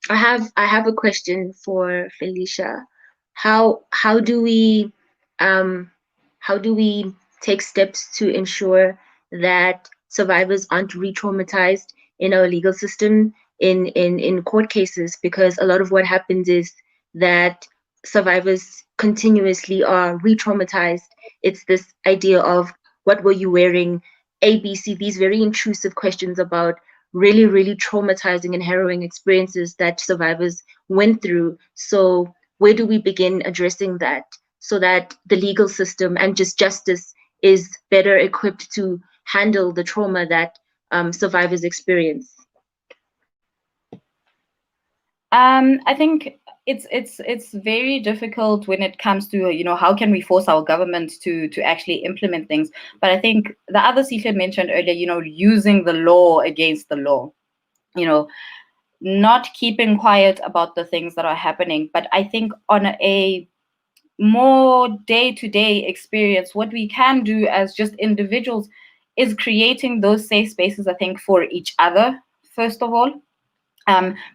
I have a question for Felicia. How do we take steps to ensure that survivors aren't re-traumatized in our legal system, in court cases? Because a lot of what happens is that survivors continuously are re-traumatized. It's this idea of, what were you wearing, ABC, these very intrusive questions about really, really traumatizing and harrowing experiences that survivors went through. So where do we begin addressing that, so that the legal system and just justice is better equipped to handle the trauma that survivors experience? I think it's very difficult when it comes to, how can we force our government to actually implement things. But I think the other Sisha mentioned earlier, using the law against the law, not keeping quiet about the things that are happening. But I think on a more day-to-day experience, what we can do as just individuals is creating those safe spaces, I think, for each other, first of all.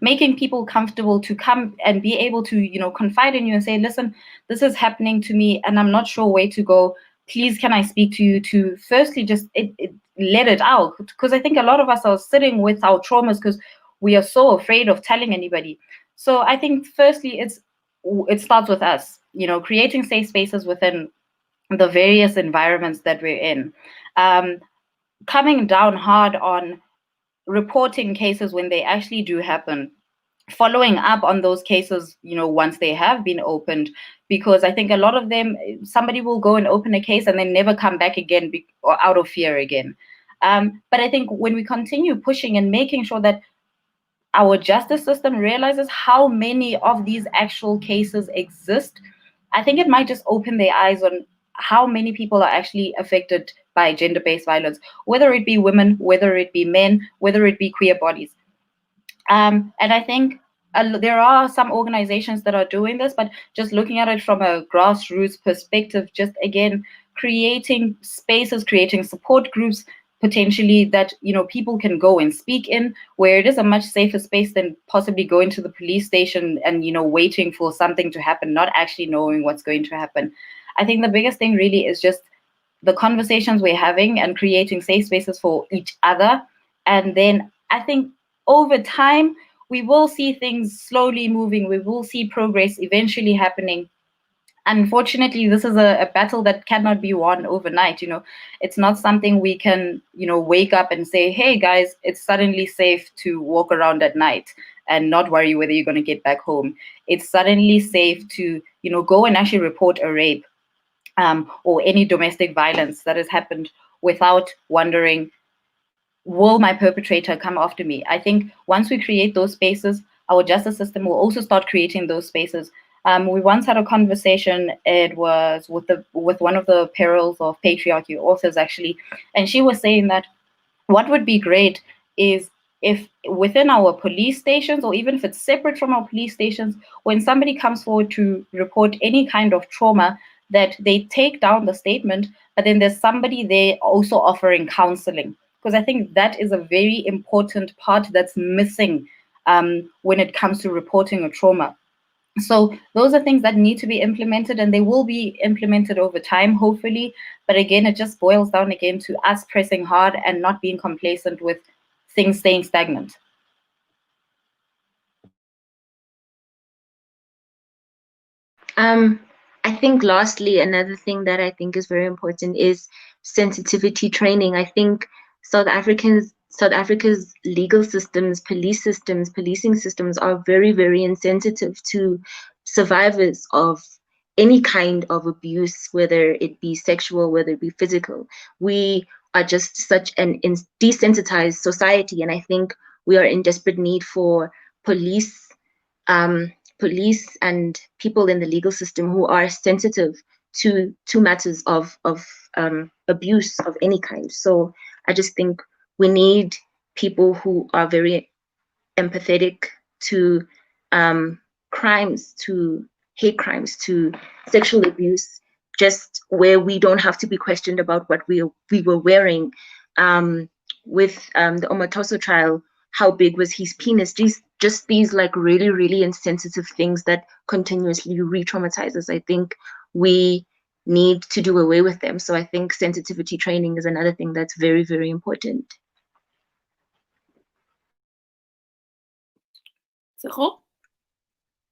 Making people comfortable to come and be able to, confide in you and say, listen, this is happening to me and I'm not sure where to go. Please, can I speak to you? To firstly just let it out. Because I think a lot of us are sitting with our traumas because we are so afraid of telling anybody. So I think firstly, it starts with us, creating safe spaces within the various environments that we're in. Coming down hard on reporting cases when they actually do happen, following up on those cases, once they have been opened, because I think a lot of them, somebody will go and open a case and then never come back again or out of fear again. But I think when we continue pushing and making sure that our justice system realizes how many of these actual cases exist, I think it might just open their eyes on how many people are actually affected by gender-based violence, whether it be women, whether it be men, whether it be queer bodies. And I think there are some organizations that are doing this, but just looking at it from a grassroots perspective, just again, creating spaces, creating support groups, potentially that people can go and speak in, where it is a much safer space than possibly going to the police station and waiting for something to happen, not actually knowing what's going to happen. I think the biggest thing really is just the conversations we're having and creating safe spaces for each other. And then I think over time we will see things slowly moving, we will see progress eventually happening. Unfortunately, this is a battle that cannot be won overnight. It's not something we can wake up and say, hey guys, it's suddenly safe to walk around at night and not worry whether you're going to get back home. It's suddenly safe to go and actually report a rape or any domestic violence that has happened without wondering, will my perpetrator come after me? I think once we create those spaces, our justice system will also start creating those spaces. We once had a conversation, it was with one of the Perils of Patriarchy authors, actually, and she was saying that what would be great is if within our police stations, or even if it's separate from our police stations, when somebody comes forward to report any kind of trauma, that they take down the statement, but then there's somebody there also offering counseling. Because I think that is a very important part that's missing when it comes to reporting a trauma. So those are things that need to be implemented, and they will be implemented over time, hopefully. But again, it just boils down again to us pressing hard and not being complacent with things staying stagnant. I think lastly, another thing that I think is very important is sensitivity training. I think South Africa's legal systems, policing systems are very, very insensitive to survivors of any kind of abuse, whether it be sexual, whether it be physical. We are just such an desensitized society, and I think we are in desperate need for police, police and people in the legal system who are sensitive to matters of abuse of any kind. So I just think we need people who are very empathetic to crimes, to hate crimes, to sexual abuse, just where we don't have to be questioned about what we were wearing. With the Omatoso trial, how big was his penis? Just these like really, really insensitive things that continuously re-traumatize us. I think we need to do away with them. So I think sensitivity training is another thing that's very, very important. Sekgo?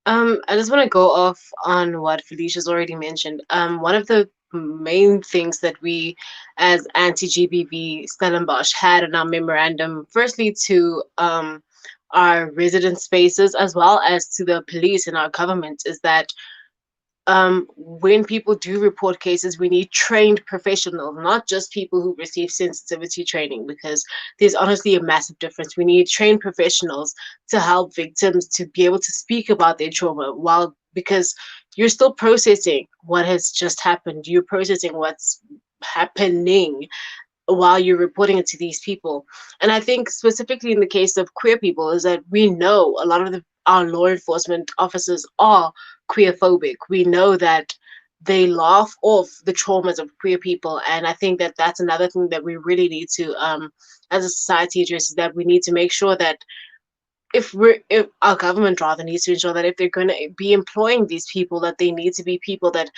I just want to go off on what Felicia's already mentioned. One of the main things that we, as anti-GBV Stellenbosch, had in our memorandum, firstly to our resident spaces as well as to the police and our government, is that when people do report cases, we need trained professionals, not just people who receive sensitivity training, because there's honestly a massive difference. We need trained professionals to help victims to be able to speak about their trauma because you're still processing what has just happened. You're processing what's happening while you're reporting it to these people. And I think specifically in the case of queer people is that we know a lot of our law enforcement officers are queerphobic. We know that they laugh off the traumas of queer people, and I think that that's another thing that we really need to, as a society, address, is that we need to make sure that if our government rather needs to ensure that if they're going to be employing these people, that they need to be people that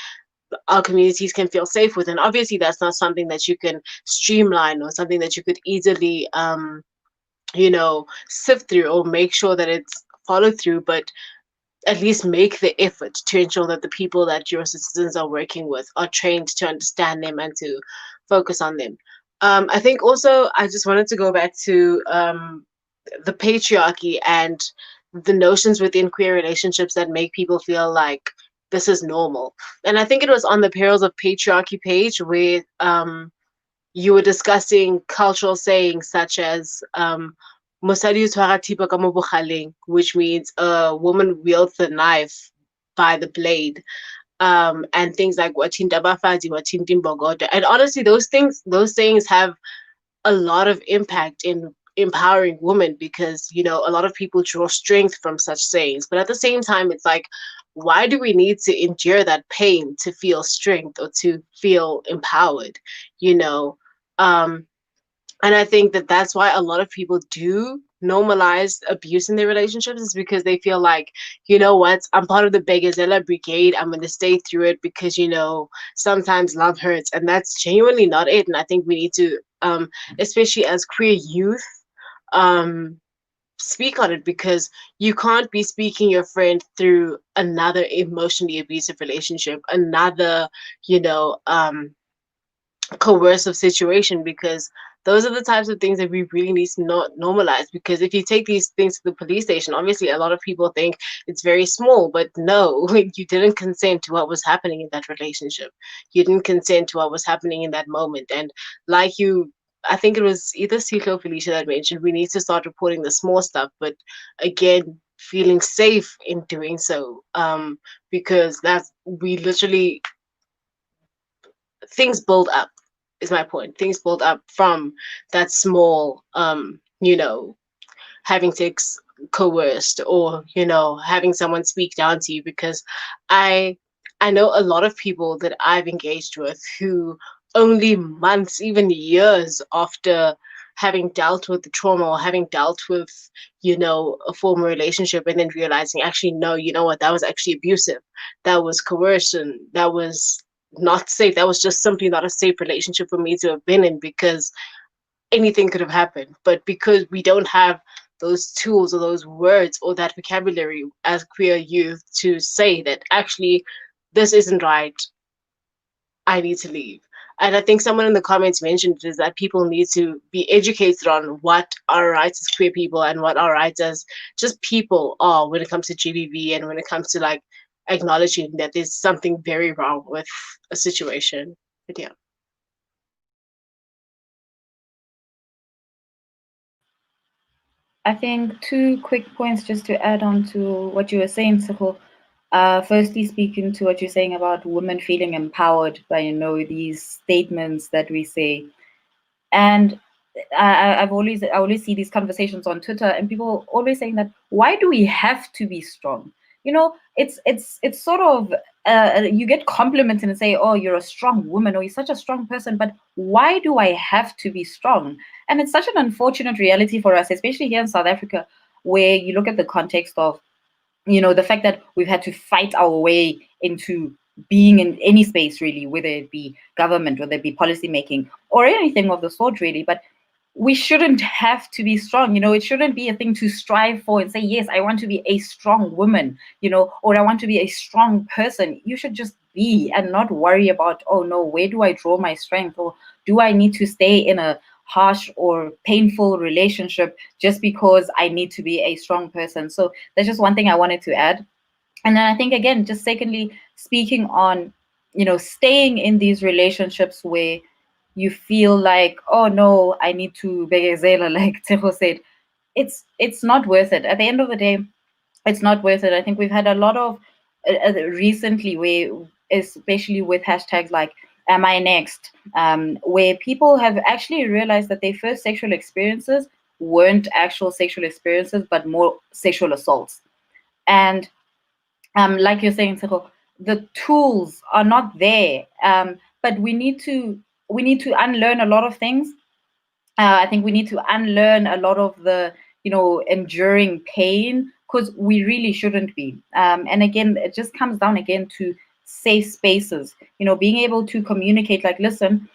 our communities can feel safe with. And obviously that's not something that you can streamline or something that you could easily sift through or make sure that it's followed through, but at least make the effort to ensure that the people that your citizens are working with are trained to understand them and to focus on them. I think also I just wanted to go back to the patriarchy and the notions within queer relationships that make people feel like this is normal. And I think it was on the Perils of Patriarchy page where you were discussing cultural sayings such as "Mosadi o tshwara thipa ka mo bogaleng," which means a woman wields the knife by the blade. And things like "Wathinta abafati, wathinta imbokodo." And honestly, those sayings have a lot of impact in empowering women, because a lot of people draw strength from such sayings, but at the same time it's like, why do we need to endure that pain to feel strength or to feel empowered? you know um and I think that that's why a lot of people do normalize abuse in their relationships, is because they feel like, you know what, I'm part of the Begazella brigade. I'm going to stay through it because, sometimes love hurts. And that's genuinely not it. And I think we need to, especially as queer youth, speak on it, because you can't be speaking your friend through another emotionally abusive relationship, another, you know, coercive situation, because those are the types of things that we really need to not normalize. Because if you take these things to the police station, obviously a lot of people think it's very small, but no, you didn't consent to what was happening in that relationship. You didn't consent to what was happening in that moment. And like I think it was either Siko or Felicia that mentioned, we need to start reporting the small stuff, but again, feeling safe in doing so, because we literally, things build up, is my point. Things build up from that small, having sex coerced, or having someone speak down to you. Because I know a lot of people that I've engaged with who only months, even years after having dealt with the trauma or having dealt with a former relationship, and then realizing, actually, no, you know what, that was actually abusive, that was coercion, that was not safe, that was just simply not a safe relationship for me to have been in, because anything could have happened. But because we don't have those tools or those words or that vocabulary as queer youth to say that, actually, this isn't right, I need to leave. And I think someone in the comments mentioned is that people need to be educated on what our rights as queer people and what our rights as just people are when it comes to GBV, and when it comes to like acknowledging that there's something very wrong with a situation. But yeah. I think two quick points just to add on to what you were saying, Sikho. Firstly, speaking to what you're saying about women feeling empowered by, these statements that we say. And I always see these conversations on Twitter, and people always saying that, why do we have to be strong? It's sort of you get compliments and say, oh, you're a strong woman, or you're such a strong person, but why do I have to be strong? And it's such an unfortunate reality for us, especially here in South Africa, where you look at the context of, the fact that we've had to fight our way into being in any space, really, whether it be government, whether it be policy making, or anything of the sort, really. But we shouldn't have to be strong. It shouldn't be a thing to strive for and say, yes, I want to be a strong woman, or I want to be a strong person. You should just be and not worry about, oh no, where do I draw my strength? Or do I need to stay in a harsh or painful relationship just because I need to be a strong person? So that's just one thing I wanted to add. And then I think, again, just secondly, speaking on, staying in these relationships where you feel like, oh no, I need to begezela, like Tejo said, it's not worth it. At the end of the day, it's not worth it. I think we've had a lot of recently where, especially with hashtags like "Am I next?", where people have actually realized that their first sexual experiences weren't actual sexual experiences, but more sexual assaults. And like you're saying, Tseho, the tools are not there. But we need to unlearn a lot of things. I think we need to unlearn a lot of the, enduring pain, because we really shouldn't be. And again, it just comes down again to safe spaces, being able to communicate like, listen,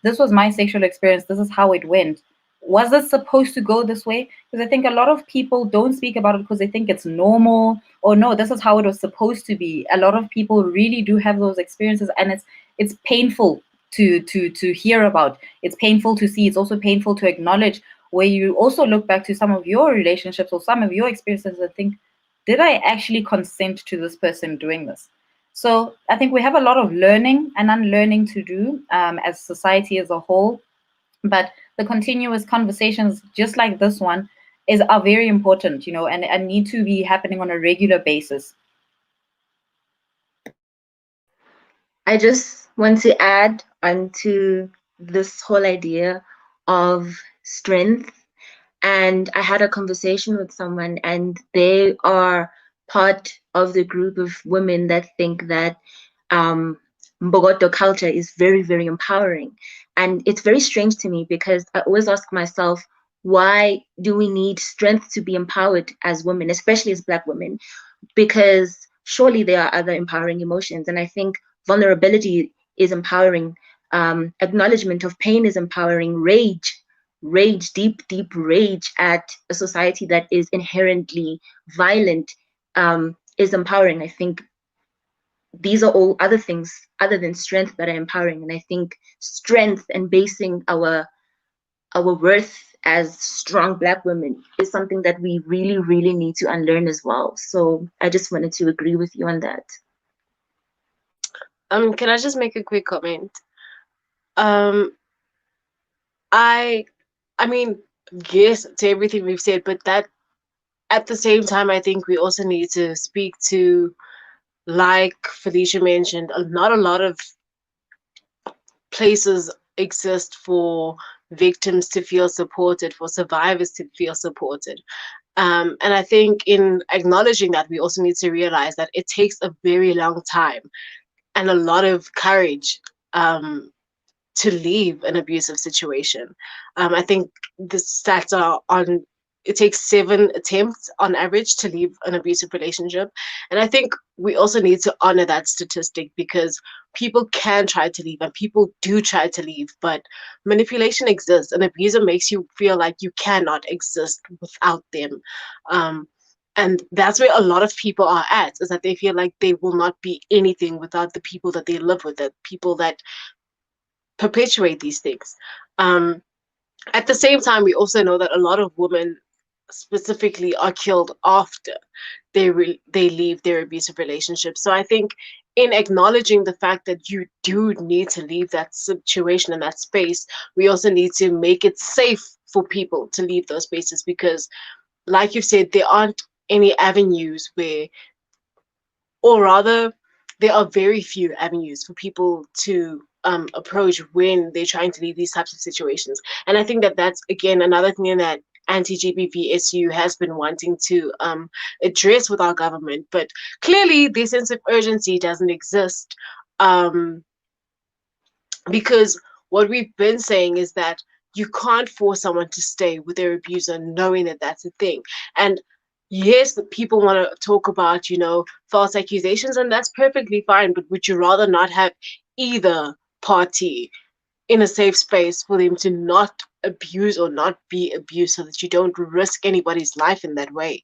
this was my sexual experience. This is how it went. Was it supposed to go this way? Because I think a lot of people don't speak about it because they think it's normal, or no, this is how it was supposed to be. A lot of people really do have those experiences, and it's painful to hear about. It's painful to see. It's also painful to acknowledge, where you also look back to some of your relationships or some of your experiences and think, did I actually consent to this person doing this? So I think we have a lot of learning and unlearning to do as society as a whole. But the continuous conversations, just like this one, are very important, and need to be happening on a regular basis. I just want to add onto this whole idea of strength. And I had a conversation with someone, and they are part of the group of women that think that Mbogoto culture is very, very empowering. And it's very strange to me, because I always ask myself, why do we need strength to be empowered as women, especially as Black women? Because surely there are other empowering emotions. And I think vulnerability is empowering. Acknowledgement of pain is empowering. Rage, deep, deep rage at a society that is inherently violent is empowering. I think these are all other things other than strength that are empowering. And I think strength and basing our worth as strong Black women is something that we really, really need to unlearn as well. So I just wanted to agree with you on that. Can I just make a quick comment? I mean, yes, to everything we've said, but that at the same time, I think we also need to speak to, like Felicia mentioned, not a lot of places exist for victims to feel supported, for survivors to feel supported. And I think in acknowledging that, we also need to realize that it takes a very long time and a lot of courage to leave an abusive situation. I think the stats are on, it takes 7 attempts on average to leave an abusive relationship. And I think we also need to honor that statistic, because people can try to leave and people do try to leave, but manipulation exists. An abuser makes you feel like you cannot exist without them. And that's where a lot of people are at, is that they feel like they will not be anything without the people that they live with, the people that perpetuate these things. At the same time, we also know that a lot of women specifically are killed after they leave their abusive relationship. So I think in acknowledging the fact that you do need to leave that situation and that space, we also need to make it safe for people to leave those spaces, because like you've said, there aren't any avenues where, or rather, there are very few avenues for people to approach when they're trying to leave these types of situations. And I think that that's, again, another thing that anti-GBV SU has been wanting to address with our government. But clearly, their sense of urgency doesn't exist, um, because what we've been saying is that you can't force someone to stay with their abuser knowing that that's a thing. And yes, the people want to talk about, false accusations, and that's perfectly fine. But would you rather not have either party in a safe space for them to not abuse or not be abused, so that you don't risk anybody's life in that way?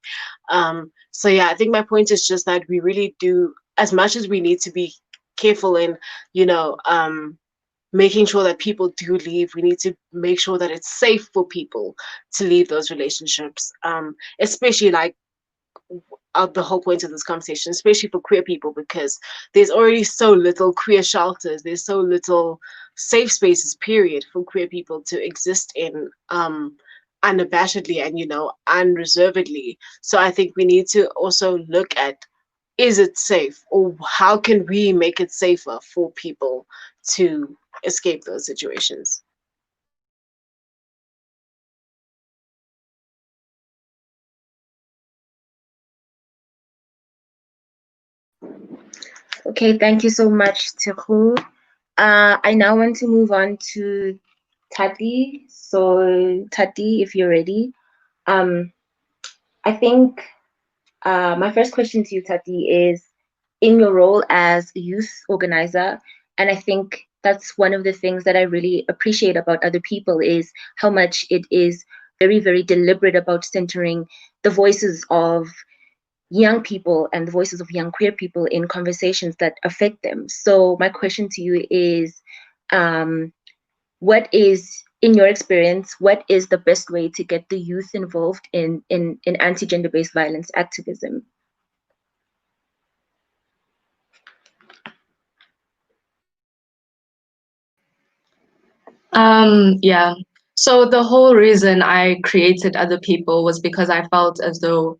So yeah, I think my point is just that we really do, as much as we need to be careful in, you know, making sure that people do leave, we need to make sure that it's safe for people to leave those relationships, especially like the whole point of this conversation, especially for queer people, because there's already so little queer shelters, there's so little safe spaces, period, for queer people to exist in, unabashedly and, unreservedly. So I think we need to also look at, is it safe, or how can we make it safer for people to escape those situations? Okay, thank you so much, Tehu. I now want to move on to Tati. So, Tati, if you're ready, I think my first question to you, Tati, is in your role as a youth organizer, and I think that's one of the things that I really appreciate about other people is how much it is very, very deliberate about centering the voices of young people and the voices of young queer people in conversations that affect them. So my question to you is, what is, in your experience, what is the best way to get the youth involved in anti-gender-based violence activism? Yeah. So the whole reason I created Other People was because I felt as though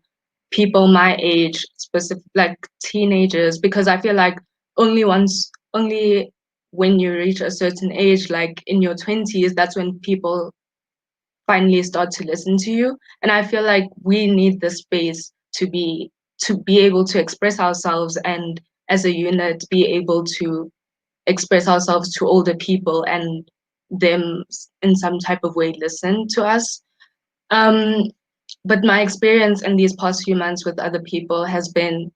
people my age, specific like teenagers, because I feel like only when you reach a certain age, like in your 20s, that's when people finally start to listen to you. And I feel like we need the space to be able to express ourselves, and as a unit be able to express ourselves to older people and them in some type of way listen to us. Um, but my experience in these past few months with Other People has been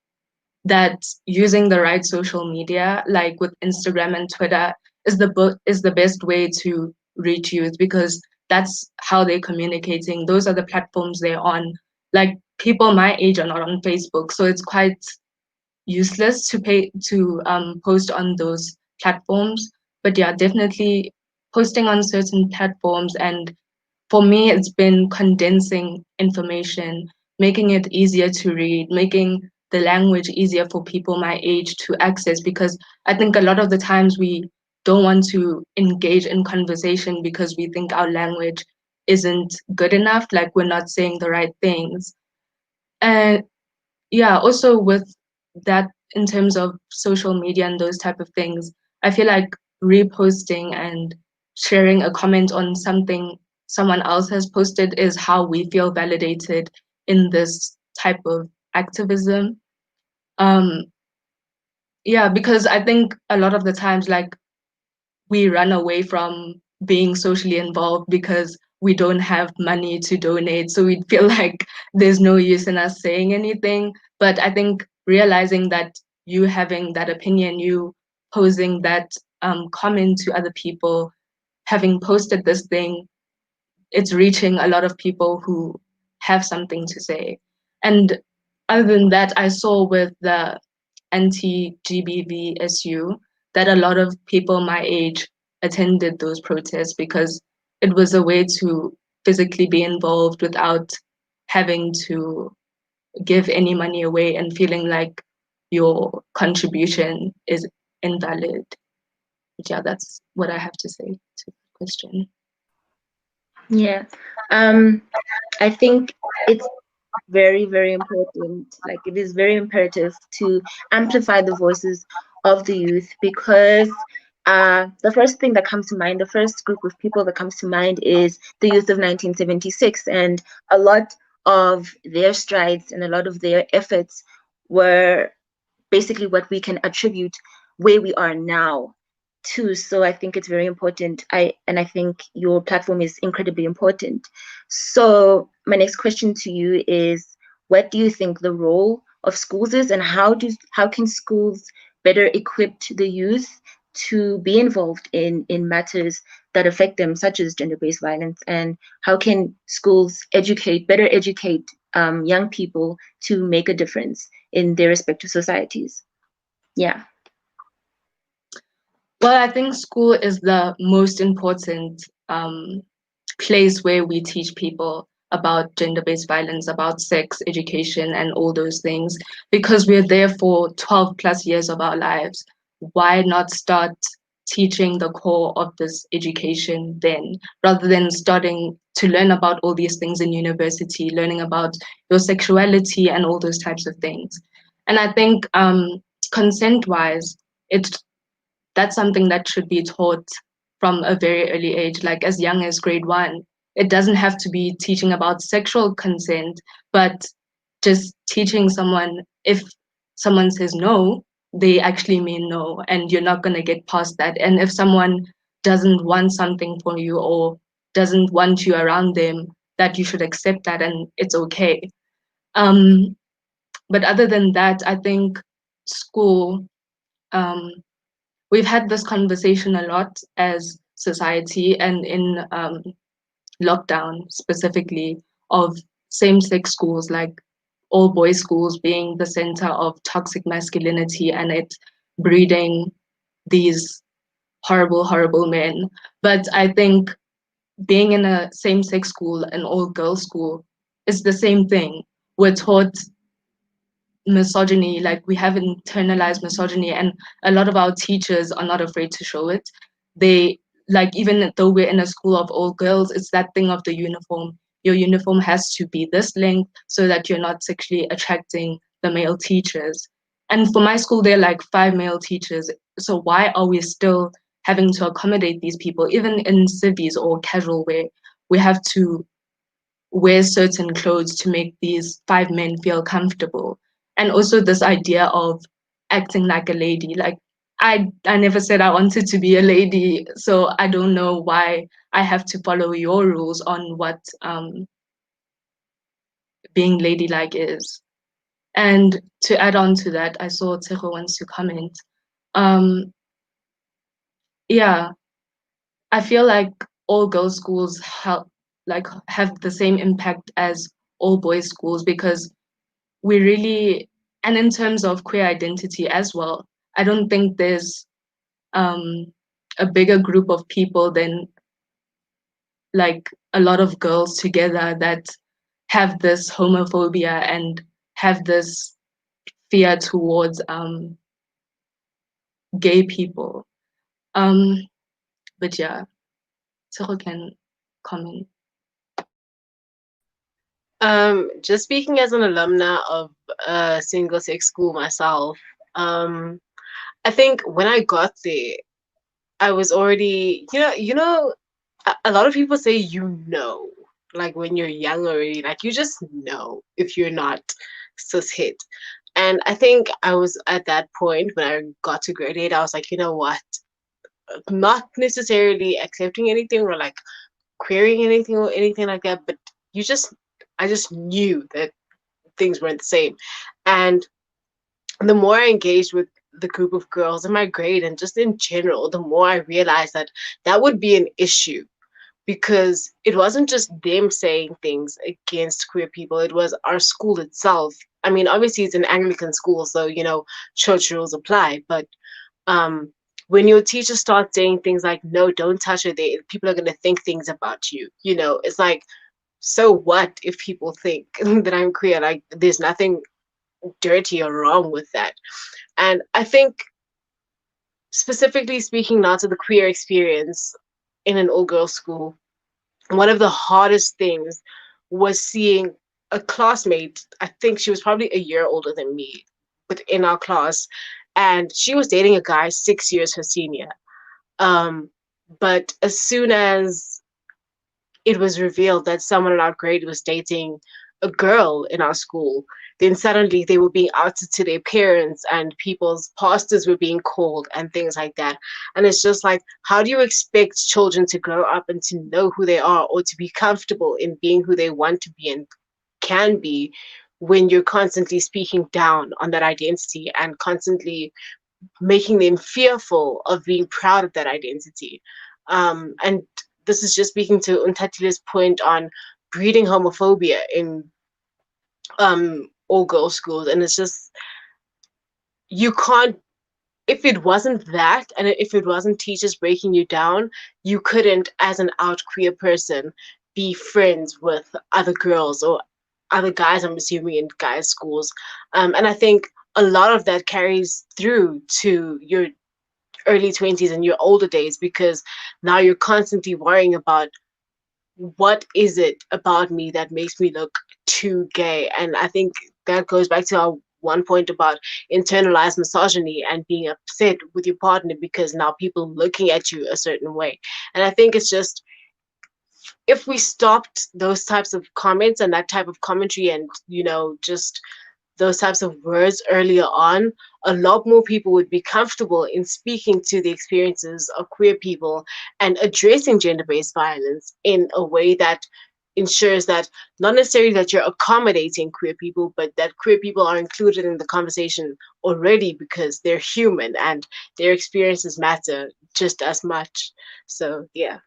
that using the right social media, like with Instagram and Twitter, is the best way to reach youth, because that's how they're communicating. Those are the platforms they're on. Like people my age are not on Facebook, so it's quite useless to post on those platforms. But yeah, definitely posting on certain platforms, and for me it's been condensing information, making it easier to read, making the language easier for people my age to access, because I think a lot of the times we don't want to engage in conversation because we think our language isn't good enough, like we're not saying the right things. And yeah, also with that, in terms of social media and those type of things, I feel like reposting and sharing a comment on something someone else has posted is how we feel validated in this type of activism. um yeah, because I think a lot of the times, like, we run away from being socially involved because we don't have money to donate. So we feel like there's no use in us saying anything. But I think realizing that you having that opinion, you posing that comment to other people, having posted this thing, it's reaching a lot of people who have something to say. And other than that, I saw with the anti-GBV SU that a lot of people my age attended those protests because it was a way to physically be involved without having to give any money away and feeling like your contribution is invalid. But yeah, that's what I have to say to the question. Yeah. I think it's very, very important. Like, it is very imperative to amplify the voices of the youth, because the first thing that comes to mind, the first group of people that comes to mind is the youth of 1976. And a lot of their strides and a lot of their efforts were basically what we can attribute where we are now too. So I think it's very important. I think your platform is incredibly important. So my next question to you is, what do you think the role of schools is, and how can schools better equip the youth to be involved in matters that affect them, such as gender-based violence? And how can schools better educate young people to make a difference in their respective societies? Yeah. Well, I think school is the most important place where we teach people about gender-based violence, about sex education, and all those things, because we're there for 12 plus years of our lives. Why not start teaching the core of this education then, rather than starting to learn about all these things in university, learning about your sexuality and all those types of things? And I think consent-wise, that's something that should be taught from a very early age, like as young as grade 1. It doesn't have to be teaching about sexual consent, but just teaching someone, if someone says no, they actually mean no, and you're not going to get past that. And if someone doesn't want something from you or doesn't want you around them, that you should accept that and it's okay. But other than that, I think school, we've had this conversation a lot as society, and in lockdown specifically, of same-sex schools, like all boys schools being the center of toxic masculinity and it breeding these horrible, horrible men. But I think being in a same-sex school, an all-girls school, is the same thing. We're taught misogyny, like we have internalized misogyny, and a lot of our teachers are not afraid to show it. They, like, even though we're in a school of all girls, it's that thing of the uniform. Your uniform has to be this length so that you're not sexually attracting the male teachers. And for my school, there are like 5 male teachers. So why are we still having to accommodate these people? Even in civies or casual wear, we have to wear certain clothes to make these 5 men feel comfortable. And also this idea of acting like a lady. Like, I never said I wanted to be a lady, so I don't know why I have to follow your rules on what being ladylike is. And to add on to that, I saw Tseho wants to comment. Yeah, I feel like all girls schools have the same impact as all boys schools, because we really, and in terms of queer identity as well, I don't think there's a bigger group of people than like a lot of girls together that have this homophobia and have this fear towards gay people. But yeah, Tseho can comment. Just speaking as an alumna of a single sex school myself, I think when I got there, I was already, a lot of people say like when you're young already, like you just know if you're not cis het. And I think I was at that point when I got to grade 8, I was like, you know what? Not necessarily accepting anything or like querying anything or anything like that, but I just knew that things weren't the same. And the more I engaged with the group of girls in my grade and just in general, the more I realized that that would be an issue, because it wasn't just them saying things against queer people, it was our school itself. I mean, obviously it's an Anglican school, so church rules apply, but when your teacher starts saying things like, no, don't touch her, people are going to think things about you, it's like, so what if people think that I'm queer? Like, there's nothing dirty or wrong with that. And I think, specifically speaking now to the queer experience in an all-girls school, one of the hardest things was seeing a classmate. I think she was probably a year older than me, but in our class, and she was dating a guy 6 years her senior. Um, but as soon as it was revealed that someone in our grade was dating a girl in our school, then suddenly they were being outed to their parents and people's pastors were being called and things like that. And it's just like, how do you expect children to grow up and to know who they are or to be comfortable in being who they want to be and can be when you're constantly speaking down on that identity and constantly making them fearful of being proud of that identity? And this is just speaking to Untatile's point on breeding homophobia in all girls schools. And it's just, you can't, if it wasn't that, and if it wasn't teachers breaking you down, you couldn't, as an out queer person, be friends with other girls or other guys, I'm assuming, in guys' schools. And I think a lot of that carries through to your early 20s and your older days, because now you're constantly worrying about, what is it about me that makes me look too gay? And I think that goes back to our one point about internalized misogyny and being upset with your partner because now people looking at you a certain way. And I think it's just, if we stopped those types of comments and that type of commentary and, just those types of words earlier on, a lot more people would be comfortable in speaking to the experiences of queer people and addressing gender-based violence in a way that ensures that, not necessarily that you're accommodating queer people, but that queer people are included in the conversation already because they're human and their experiences matter just as much. So, yeah.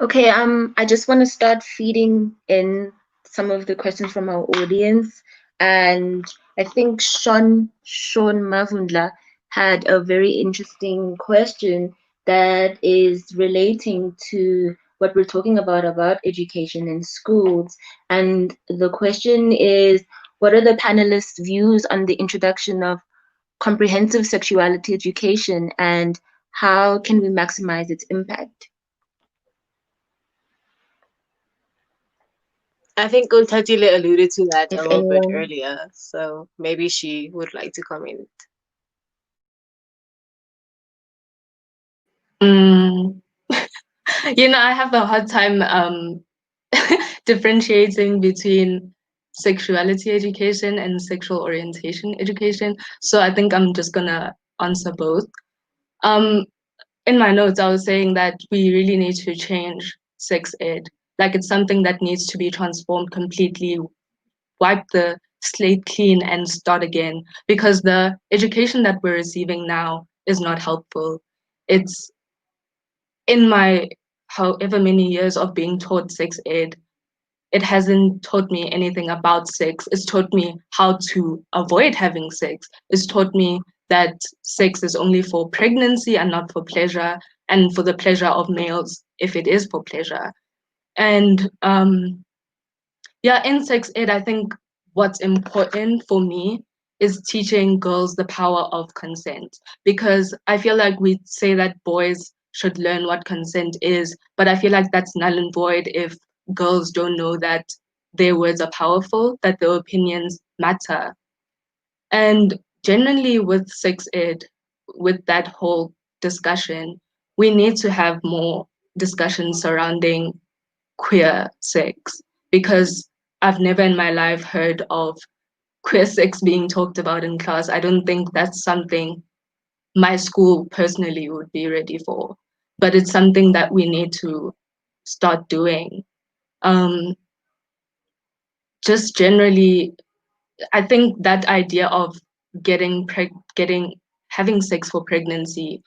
Okay, I just want to start feeding in some of the questions from our audience. And I think Sean Mavundla had a very interesting question that is relating to what we're talking about education in schools. And the question is, what are the panelists' views on the introduction of comprehensive sexuality education, and how can we maximize its impact? I think Untatile alluded to that a If little bit anyone, earlier, so maybe she would like to comment. Mm. I have a hard time differentiating between sexuality education and sexual orientation education. So I think I'm just gonna answer both. In my notes, I was saying that we really need to change sex ed. Like, it's something that needs to be transformed completely, wipe the slate clean and start again, because the education that we're receiving now is not helpful. It's, in my however many years of being taught sex ed, it hasn't taught me anything about sex. It's taught me how to avoid having sex. It's taught me that sex is only for pregnancy and not for pleasure, and for the pleasure of males if it is for pleasure. And in sex ed, I think what's important for me is teaching girls the power of consent, because I feel like we say that boys should learn what consent is, but I feel like that's null and void if girls don't know that their words are powerful, that their opinions matter. And generally with sex ed, with that whole discussion, we need to have more discussion surrounding queer sex, because I've never in my life heard of queer sex being talked about in class. I don't think that's something my school personally would be ready for, but it's something that we need to start doing. Just generally, I think that idea of having sex for pregnancy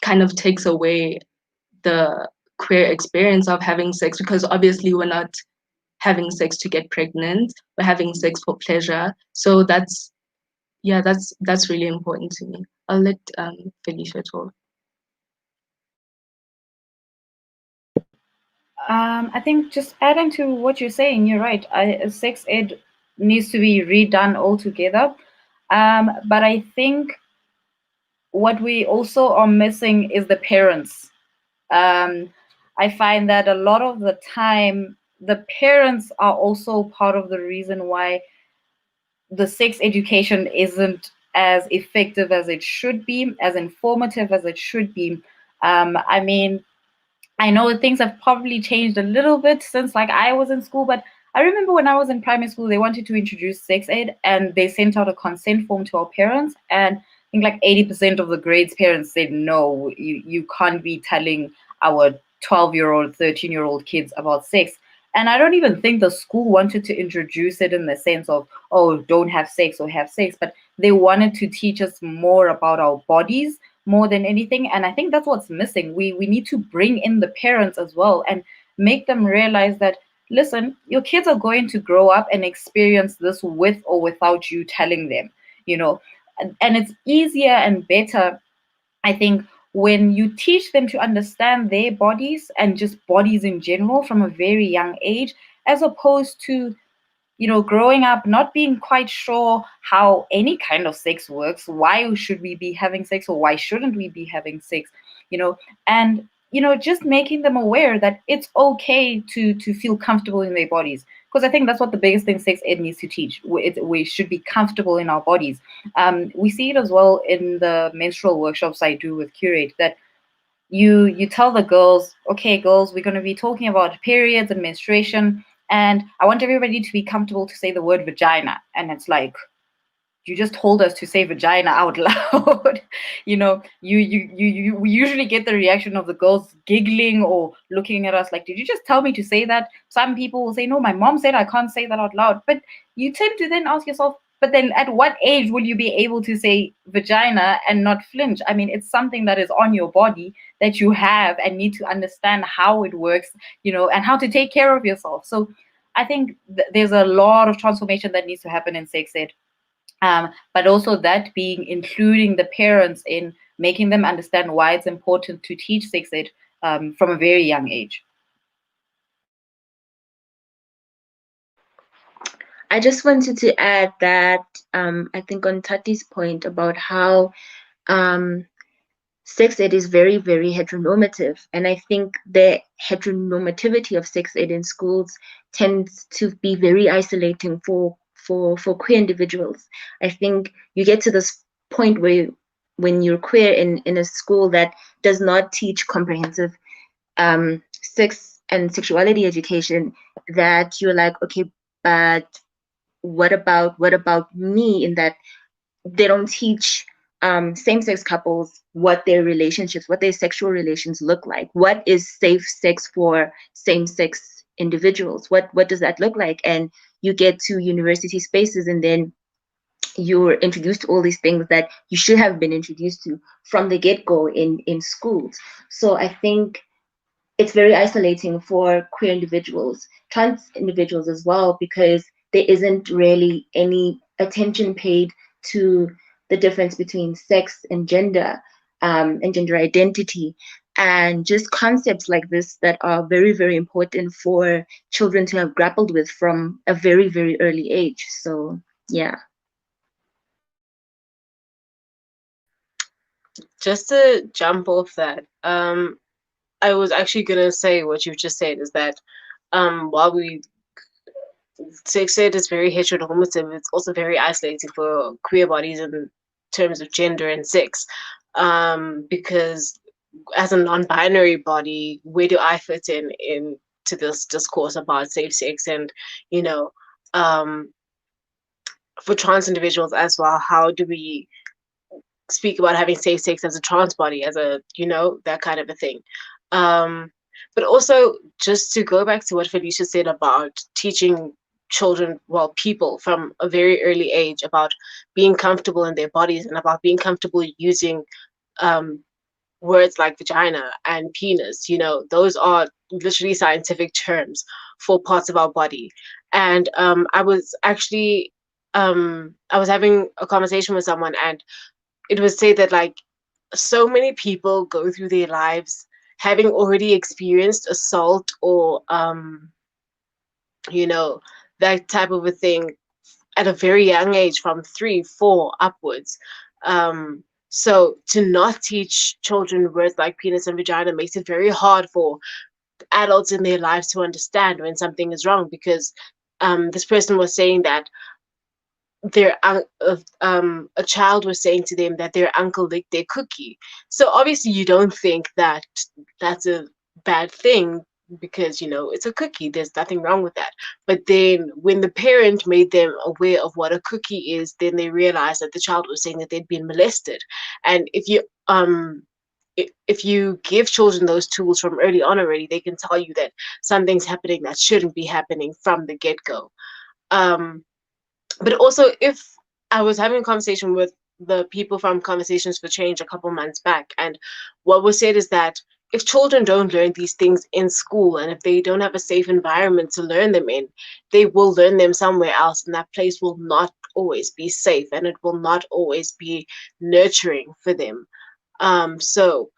kind of takes away the queer experience of having sex, because obviously we're not having sex to get pregnant, we're having sex for pleasure. So that's really important to me. I'll let Felicia talk. I think just adding to what you're saying, you're right. Sex ed needs to be redone altogether. But I think what we also are missing is the parents. Um, I find that a lot of the time, the parents are also part of the reason why the sex education isn't as effective as it should be, as informative as it should be. I mean, I know things have probably changed a little bit since like I was in school, but I remember when I was in primary school, they wanted to introduce sex ed and they sent out a consent form to our parents. And I think like 80% of the grades parents said, no, you can't be telling our 12-year-old, 13-year-old kids about sex. And I don't even think the school wanted to introduce it in the sense of, oh, don't have sex or have sex, but they wanted to teach us more about our bodies more than anything. And I think that's what's missing. We need to bring in the parents as well and make them realize that, listen, your kids are going to grow up and experience this with or without you telling them, you know. And it's easier and better, I think, when you teach them to understand their bodies and just bodies in general from a very young age, as opposed to, you know, growing up not being quite sure how any kind of sex works. Why should we be having sex or why shouldn't we be having sex? You know, and you know, just making them aware that it's okay to feel comfortable in their bodies. Because I think that's what the biggest thing sex ed needs to teach. We should be comfortable in our bodies. We see it as well in the menstrual workshops I do with Curate, that you tell the girls, okay, girls, we're going to be talking about periods and menstruation, and I want everybody to be comfortable to say the word vagina. And it's like, you just told us to say vagina out loud. You know, we usually get the reaction of the girls giggling or looking at us like, did you just tell me to say that? Some people will say, no, my mom said I can't say that out loud. But you tend to then ask yourself, but then at what age will you be able to say vagina and not flinch? I mean, it's something that is on your body that you have and need to understand how it works, you know, and how to take care of yourself. So I think there's a lot of transformation that needs to happen in sex ed, but also that being including the parents in making them understand why it's important to teach sex ed from a very young age. I just wanted to add that I think on Tati's point about how sex ed is very, very heteronormative. And I think the heteronormativity of sex ed in schools tends to be very isolating for queer individuals. I think you get to this point where when you're queer in a school that does not teach comprehensive sex and sexuality education, that you're like, okay, but what about me, in that they don't teach same-sex couples what their relationships, what their sexual relations look like. What is safe sex for same-sex individuals? What does that look like? And you get to university spaces and then you're introduced to all these things that you should have been introduced to from the get-go in schools. So I think it's very isolating for queer individuals, trans individuals as well, because there isn't really any attention paid to the difference between sex and gender identity, and just concepts like this that are very, very important for children to have grappled with from a very, very early age. So, yeah. Just to jump off that, I was actually gonna say what you just said is that while we sex ed is very heteronormative, it's also very isolating for queer bodies in terms of gender and sex. Because as a non-binary body, where do I fit in to this discourse about safe sex? And you know, um, for trans individuals as well, how do we speak about having safe sex as a trans body, as a, you know, that kind of a thing? um but also, just to go back to what Felicia said about teaching children, well, people from a very early age, about being comfortable in their bodies and about being comfortable using um words like vagina and penis, you know, those are literally scientific terms for parts of our body. And I was actually I was having a conversation with someone, and it was said that, like, so many people go through their lives having already experienced assault or that type of a thing at a very young age, from 3, 4 upwards. So to not teach children words like penis and vagina makes it very hard for adults in their lives to understand when something is wrong, because this person was saying that a child was saying to them that their uncle licked their cookie. So obviously you don't think that that's a bad thing, because it's a cookie, there's nothing wrong with that. But then when the parent made them aware of what a cookie is, then they realized that the child was saying that they'd been molested. And if you give children those tools from early on already, they can tell you that something's happening that shouldn't be happening from the get-go. But also, if I was having a conversation with the people from Conversations for Change a couple months back, and what was said is that if children don't learn these things in school, and if they don't have a safe environment to learn them in, they will learn them somewhere else, and that place will not always be safe, and it will not always be nurturing for them. So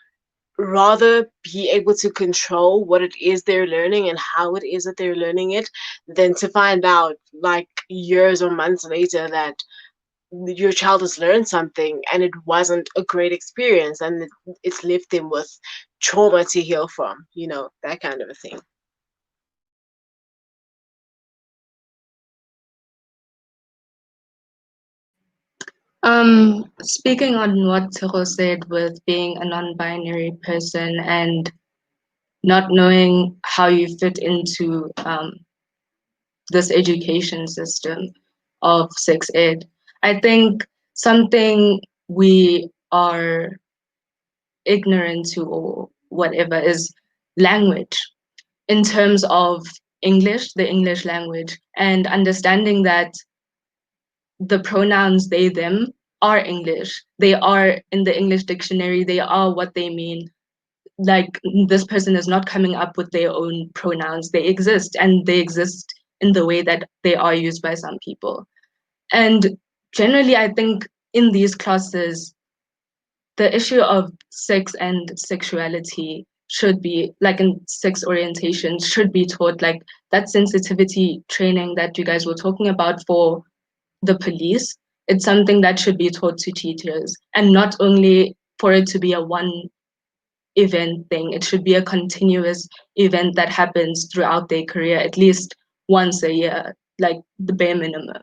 rather be able to control what it is they're learning and how it is that they're learning it, than to find out like years or months later that your child has learned something and it wasn't a great experience, and it's left them with trauma to heal from, that kind of a thing. Speaking on what Tiro said with being a non-binary person and not knowing how you fit into this education system of sex ed, I think something we are ignorant to or whatever is language, in terms of English, the English language, and understanding that the pronouns they, them are English. They are in the English dictionary, they are what they mean. Like, this person is not coming up with their own pronouns. They exist, and they exist in the way that they are used by some people. And generally, I think in these classes, the issue of sex and sexuality should be, like in sex orientation, should be taught, like that sensitivity training that you guys were talking about for the police. It's something that should be taught to teachers, and not only for it to be a one event thing. It should be a continuous event that happens throughout their career, at least once a year, like the bare minimum.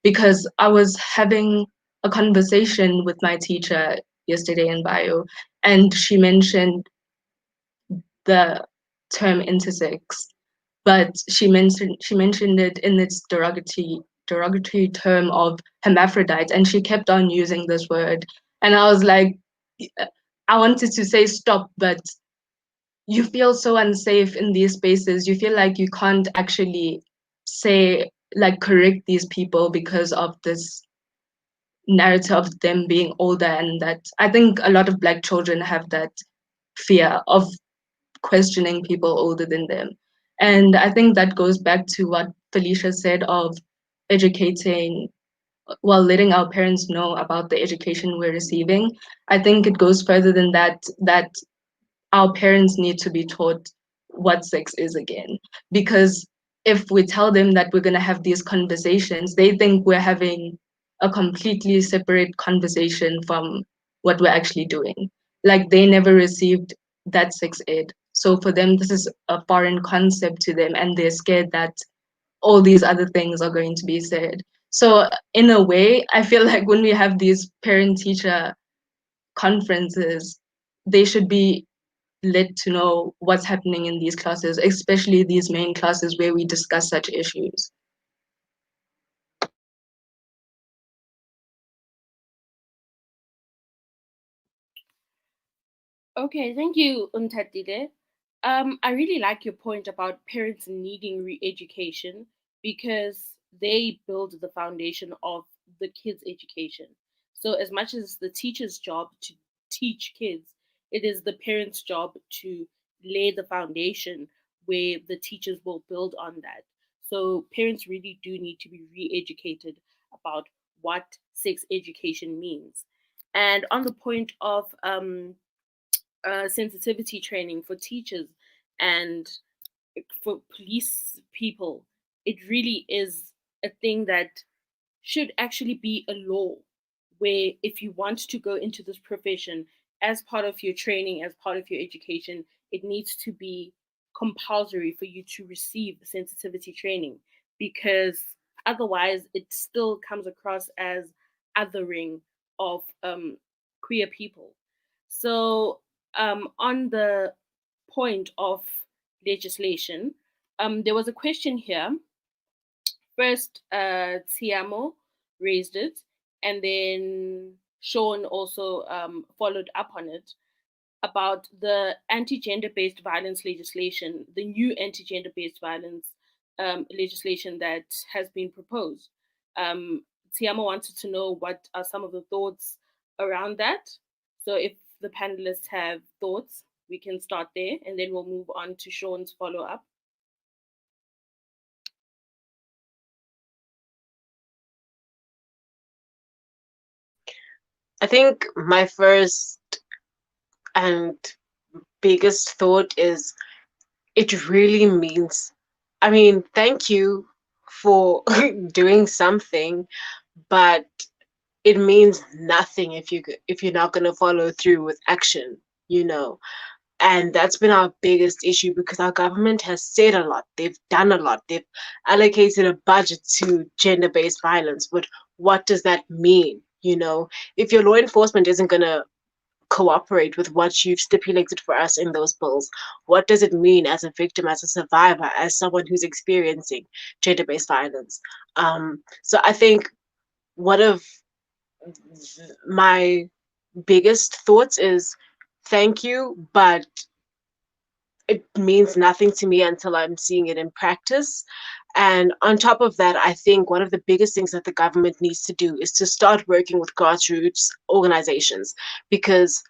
Because I was having a conversation with my teacher yesterday in bio, and she mentioned the term intersex, but she mentioned it in its derogatory term of hermaphrodite, and she kept on using this word. And I was like, I wanted to say stop, but you feel so unsafe in these spaces. You feel like you can't actually say, like, correct these people because of this narrative of them being older. And that, I think a lot of Black children have that fear of questioning people older than them. And I think that goes back to what Felicia said of educating, well, letting our parents know about the education we're receiving. I think it goes further than that our parents need to be taught what sex is again. Because if we tell them that we're going to have these conversations, they think we're having a completely separate conversation from what we're actually doing. Like, they never received that sex ed. So for them, this is a foreign concept to them, and they're scared that all these other things are going to be said. So in a way, I feel like when we have these parent-teacher conferences, they should be let to know what's happening in these classes, especially these main classes where we discuss such issues. Okay, thank you, Untatile. I really like your point about parents needing re-education because they build the foundation of the kids' education. So as much as the teacher's job to teach kids, it is the parents' job to lay the foundation where the teachers will build on that. So parents really do need to be re-educated about what sex education means. And on the point of sensitivity training for teachers and for police people, it really is a thing that should actually be a law, where if you want to go into this profession as part of your training, as part of your education, it needs to be compulsory for you to receive sensitivity training, because otherwise it still comes across as othering of queer people. So, on the point of legislation, there was a question here. First, Tiamo raised it, and then Sean also followed up on it about the anti-gender based violence legislation, the new anti-gender based violence legislation that has been proposed. Tiamo wanted to know what are some of the thoughts around that. So if the panelists have thoughts, we can start there, and then we'll move on to Sean's follow-up. I think my first and biggest thought is it really means, I mean, thank you for doing something, but it means nothing if you're not going to follow through with action, you know. And that's been our biggest issue because our government has said a lot, they've done a lot, they've allocated a budget to gender-based violence, but what does that mean? You know, if your law enforcement isn't going to cooperate with what you've stipulated for us in those bills, what does it mean as a victim, as a survivor, as someone who's experiencing gender-based violence? So I think one of my biggest thoughts is thank you, but it means nothing to me until I'm seeing it in practice. And on top of that, I think one of the biggest things that the government needs to do is to start working with grassroots organizations, because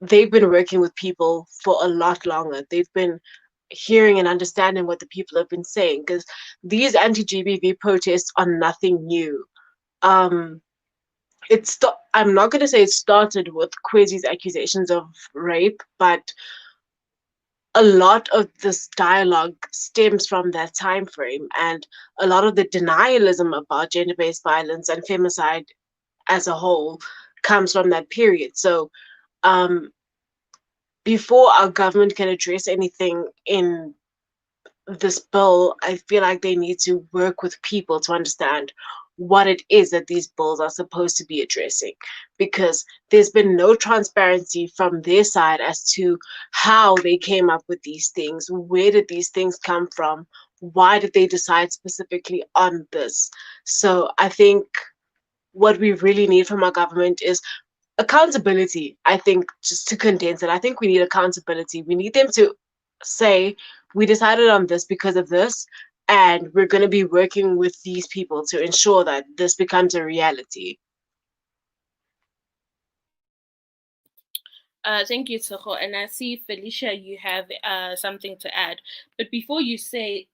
they've been working with people for a lot longer. They've been hearing and understanding what the people have been saying, because these anti-GBV protests are nothing new. Um, I'm not going to say it started with Kwezi's accusations of rape, but a lot of this dialogue stems from that time frame, and a lot of the denialism about gender-based violence and femicide as a whole comes from that period. So um, before our government can address anything in this bill, I feel like they need to work with people to understand what it is that these bills are supposed to be addressing, because there's been no transparency from their side as to how they came up with these things. Where did these things come from? Why did they decide specifically on this? So I think what we really need from our government is accountability. I think, just to condense it, I think we need accountability. We need them to say, we decided on this because of this, and we're going to be working with these people to ensure that this becomes a reality. Thank you, Tsogo. And I see, Felicia, you have something to add. But before you say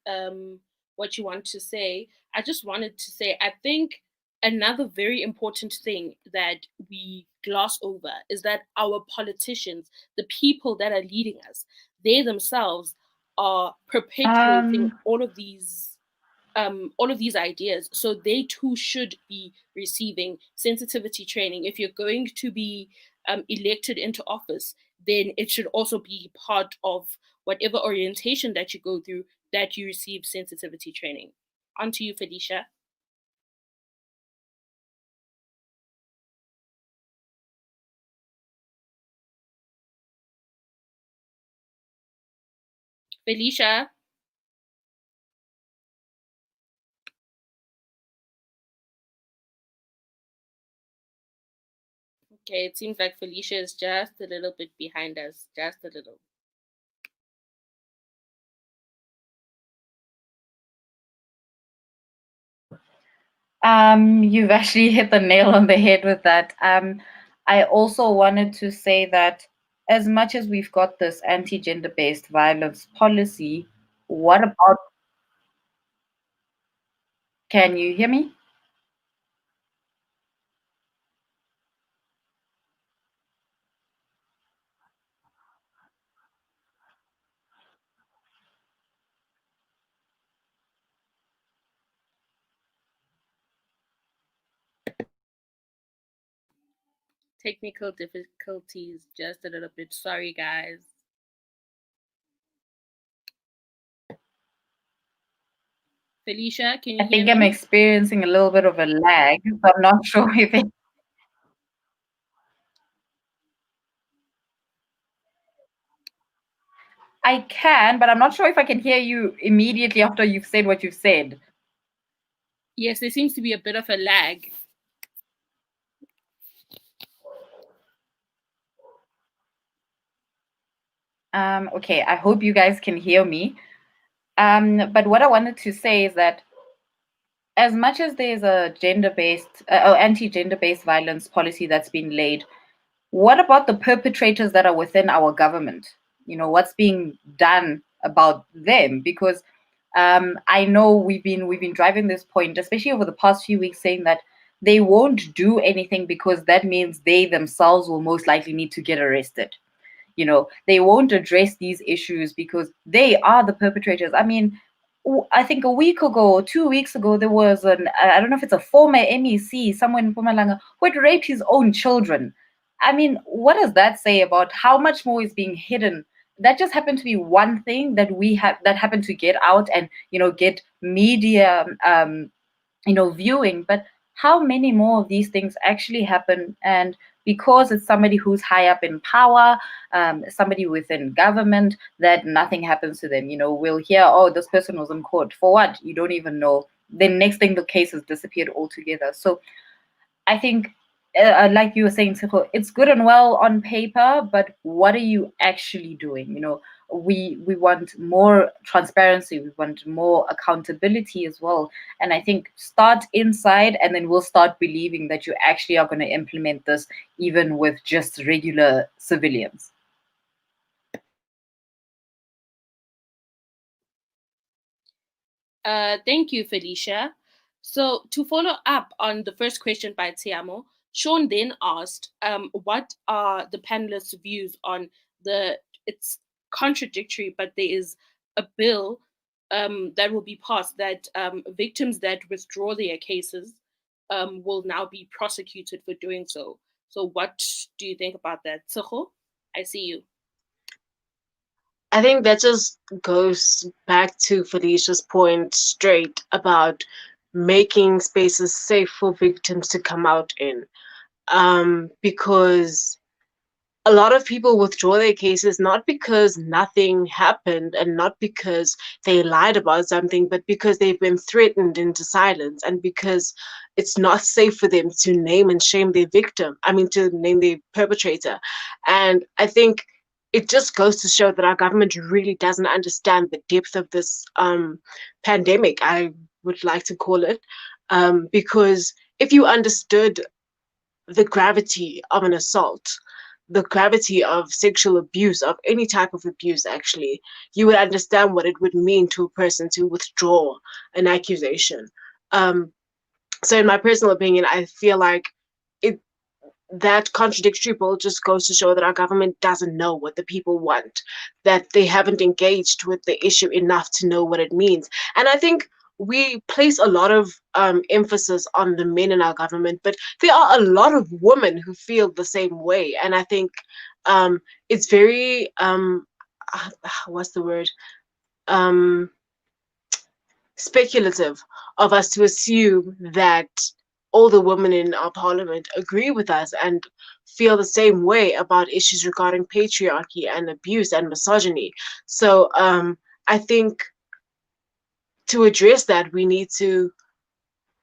what you want to say, I just wanted to say I think another very important thing that we gloss over is that our politicians, the people that are leading us, they themselves are perpetuating all of these ideas. So they too should be receiving sensitivity training. If you're going to be elected into office, then it should also be part of whatever orientation that you go through, that you receive sensitivity training. On to you, Felicia. Felicia. Okay, it seems like Felicia is just a little bit behind us, just a little. You've actually hit the nail on the head with that. I also wanted to say that as much as we've got this anti-gender based violence policy, what about, can you hear me? Technical difficulties, just a little bit. Sorry, guys. Felicia, can you I hear think I'm me? experiencing a little bit of a lag, so I'm not sure if I can, but I'm not sure if I can hear you immediately after you've said what you've said. Yes, there seems to be a bit of a lag. Okay, I hope you guys can hear me. But what I wanted to say is that as much as there's a gender-based or anti-gender-based violence policy that's been laid, what about the perpetrators that are within our government? You know, what's being done about them? Because I know we've been driving this point, especially over the past few weeks, saying that they won't do anything because that means they themselves will most likely need to get arrested. You know, they won't address these issues because they are the perpetrators. I mean, I think a week ago or 2 weeks ago, there was I don't know if it's a former MEC, someone in Pumalanga, who had raped his own children. I mean, what does that say about how much more is being hidden? That just happened to be one thing that we have that happened to get out and, you know, get media viewing. But how many more of these things actually happen? And because it's somebody who's high up in power, somebody within government, that nothing happens to them. You know, we'll hear, oh, this person was in court for what? You don't even know. Then next thing, the case has disappeared altogether. So I think, like you were saying, Tiko, it's good and well on paper, but what are you actually doing? You know, we want more transparency, we want more accountability as well. And I think start inside, and then we'll start believing that you actually are going to implement this, even with just regular civilians. Thank you, Felicia. So to follow up on the first question by Tiamo, Sean then asked, what are the panelists' views on it's contradictory, but there is a bill that will be passed that victims that withdraw their cases will now be prosecuted for doing so. So what do you think about that? Tseho, I see you. I think that just goes back to Felicia's point straight about making spaces safe for victims to come out in. Because a lot of people withdraw their cases not because nothing happened and not because they lied about something, but because they've been threatened into silence and because it's not safe for them to name and shame their victim. I mean, to name the perpetrator. And I think it just goes to show that our government really doesn't understand the depth of this pandemic, I would like to call it. Because if you understood the gravity of an assault, the gravity of sexual abuse, of any type of abuse, actually, you would understand what it would mean to a person to withdraw an accusation. So, in my personal opinion, I feel like it that contradictory bill just goes to show that our government doesn't know what the people want, that they haven't engaged with the issue enough to know what it means. And I think we place a lot of emphasis on the men in our government, but there are a lot of women who feel the same way. And I think it's very, what's the word? Um, Speculative of us to assume that all the women in our parliament agree with us and feel the same way about issues regarding patriarchy and abuse and misogyny. So I think to address that, we need to,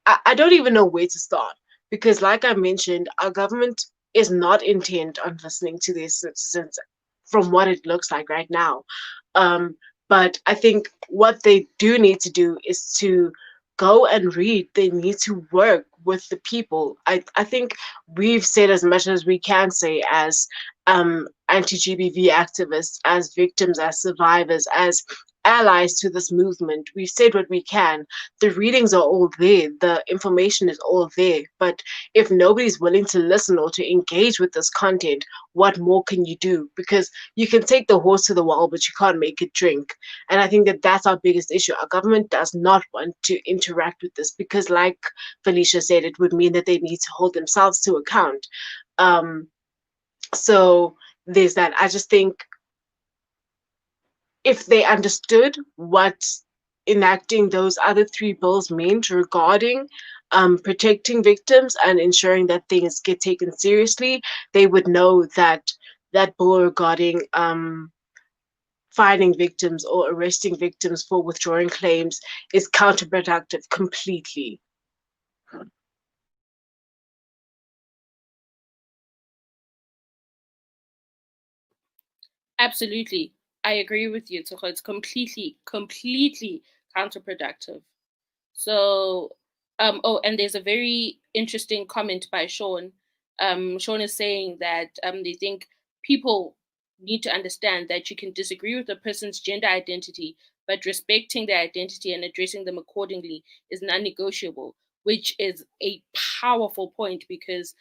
I don't even know where to start because, like I mentioned, our government is not intent on listening to their citizens from what it looks like right now. Um, but I think what they do need to do is to go and read. They need to work with the people. I think we've said as much as we can say as anti-GBV activists, as victims, as survivors, as allies to this movement. We've said what we can. The readings are all there. The information is all there. But if nobody's willing to listen or to engage with this content, what more can you do? Because you can take the horse to the wall, but you can't make it drink. And I think that that's our biggest issue. Our government does not want to interact with this because, like Felicia said, it would mean that they need to hold themselves to account. So there's that. I just think if they understood what enacting those other three bills meant regarding protecting victims and ensuring that things get taken seriously, they would know that that bill regarding finding victims or arresting victims for withdrawing claims is counterproductive completely. Absolutely. I agree with you, Toko. It's completely counterproductive. So, oh, and there's a very interesting comment by Sean. Sean is saying that they think people need to understand that you can disagree with a person's gender identity, but respecting their identity and addressing them accordingly is non-negotiable, which is a powerful point because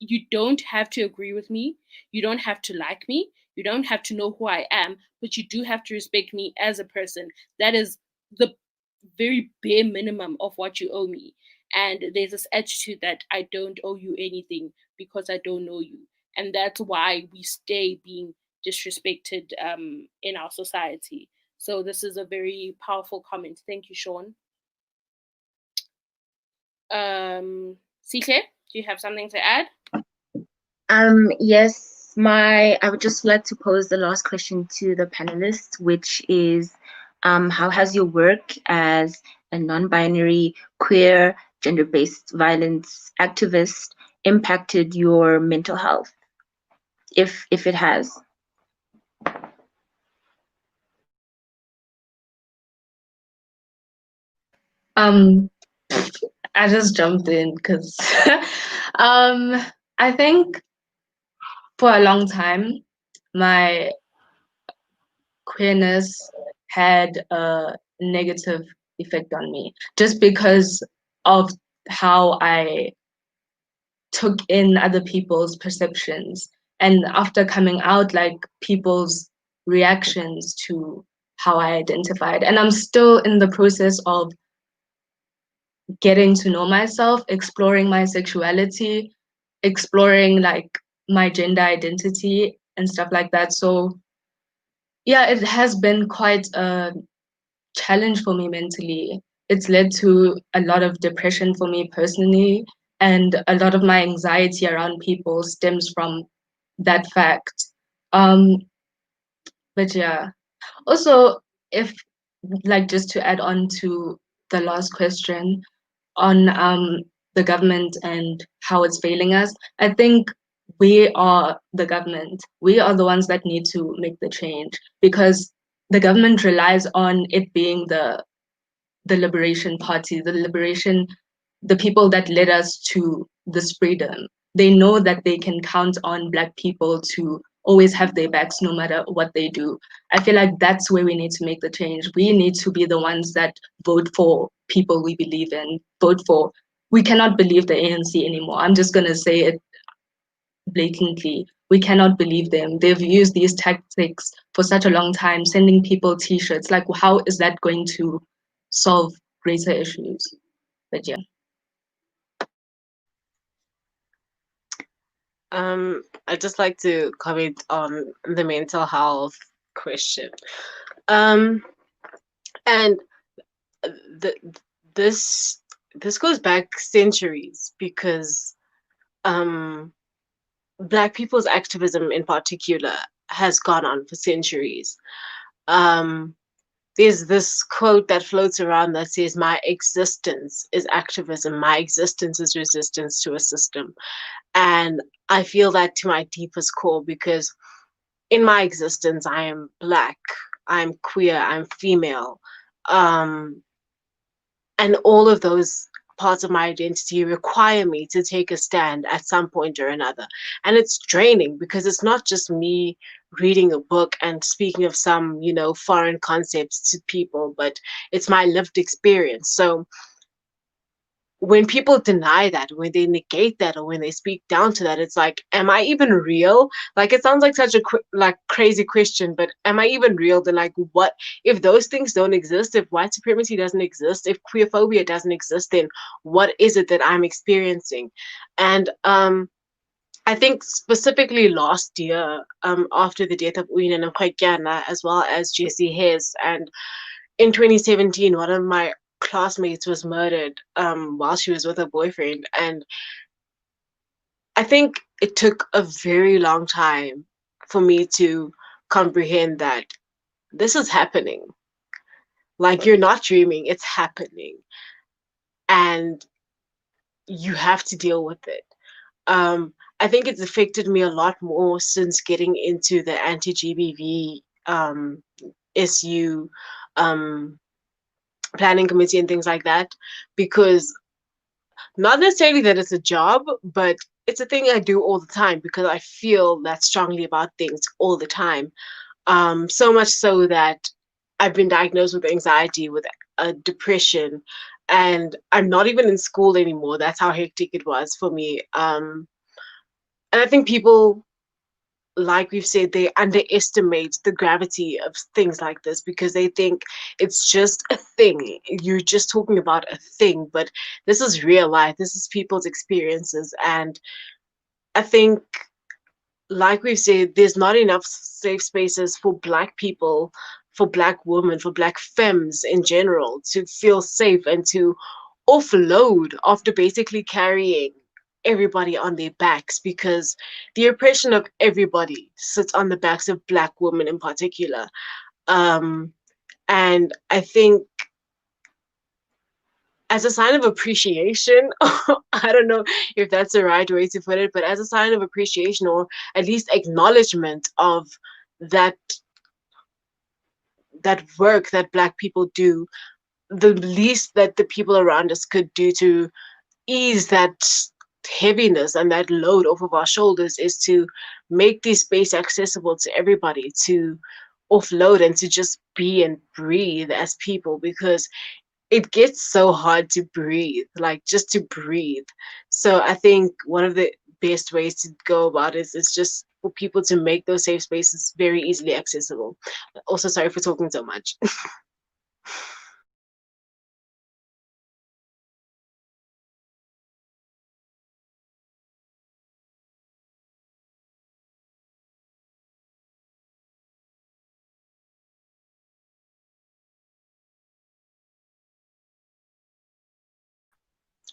you don't have to agree with me, you don't have to like me, you don't have to know who I am, but you do have to respect me as a person. That is the very bare minimum of what you owe me. And there's this attitude that I don't owe you anything because I don't know you. And that's why we stay being disrespected in our society. So this is a very powerful comment. Thank you, Sean. Sikhe, do you have something to add? Yes, I would just like to pose the last question to the panelists, which is, how has your work as a non-binary, queer, gender-based violence activist impacted your mental health, if it has? I just jumped in because I think for a long time my queerness had a negative effect on me just because of how I took in other people's perceptions. And after coming out, like people's reactions to how I identified. And I'm still in the process of getting to know myself, exploring my sexuality, exploring like my gender identity and stuff like that. So yeah, it has been quite a challenge for me mentally. It's led to a lot of depression for me personally, and a lot of my anxiety around people stems from that fact. Um, but yeah, also, if like just to add on to the last question on the government and how it's failing us, I think we are the government. We are the ones that need to make the change because the government relies on it being the liberation party, the people that led us to this freedom. They know that they can count on Black people to always have their backs no matter what they do. I feel like that's where we need to make the change. We need to be the ones that vote for people we believe in, we cannot believe the ANC anymore. I'm just going to say it blatantly. We cannot believe them. They've used these tactics for such a long time, sending people t-shirts. Like, how is that going to solve greater issues? But yeah. I'd just like to comment on the mental health question. And the, this goes back centuries because Black people's activism in particular has gone on for centuries. There's this quote that floats around that says, "My existence is activism. My existence is resistance to a system." And I feel that to my deepest core because in my existence, I am Black, I'm queer, I'm female. And all of those parts of my identity require me to take a stand at some point or another. And it's draining because it's not just me reading a book and speaking of some, foreign concepts to people, but it's my lived experience. So when people deny that, when they negate that, or when they speak down to that, it's like, am I even real? Like, it sounds like such a crazy question, but am I even real? Then, like, what if those things don't exist? If white supremacy doesn't exist, if queerphobia doesn't exist, then what is it that I'm experiencing? And I think specifically last year, after the death of Uyinene and Queerness, as well as Jessie Hess, and in 2017, one of my classmates was murdered while she was with her boyfriend, and I think it took a very long time for me to comprehend that this is happening. Like, you're not dreaming, it's happening, and you have to deal with it. I think it's affected me a lot more since getting into the anti-GBV SU um, planning committee and things like that, because not necessarily that it's a job, but it's a thing I do all the time because I feel that strongly about things all the time. So much so that I've been diagnosed with anxiety, with depression, and I'm not even in school anymore. That's how hectic it was for me. And I think people, like we've said, they underestimate the gravity of things like this because they think it's just a thing. You're just talking about a thing, but this is real life. This is people's experiences. And I think, like we've said, there's not enough safe spaces for Black people, for Black women, for Black femmes in general to feel safe and to offload after basically carrying everybody on their backs, because the oppression of everybody sits on the backs of Black women in particular. Um, and I think, as a sign of appreciation, I don't know if that's the right way to put it, but as a sign of appreciation, or at least acknowledgement of that that work that Black people do, the least that the people around us could do to ease that heaviness and that load off of our shoulders is to make this space accessible to everybody, to offload and to just be and breathe as people, because it gets so hard to breathe, like just to breathe. So I think one of the best ways to go about it is just for people to make those safe spaces very easily accessible. Also, sorry for talking so much.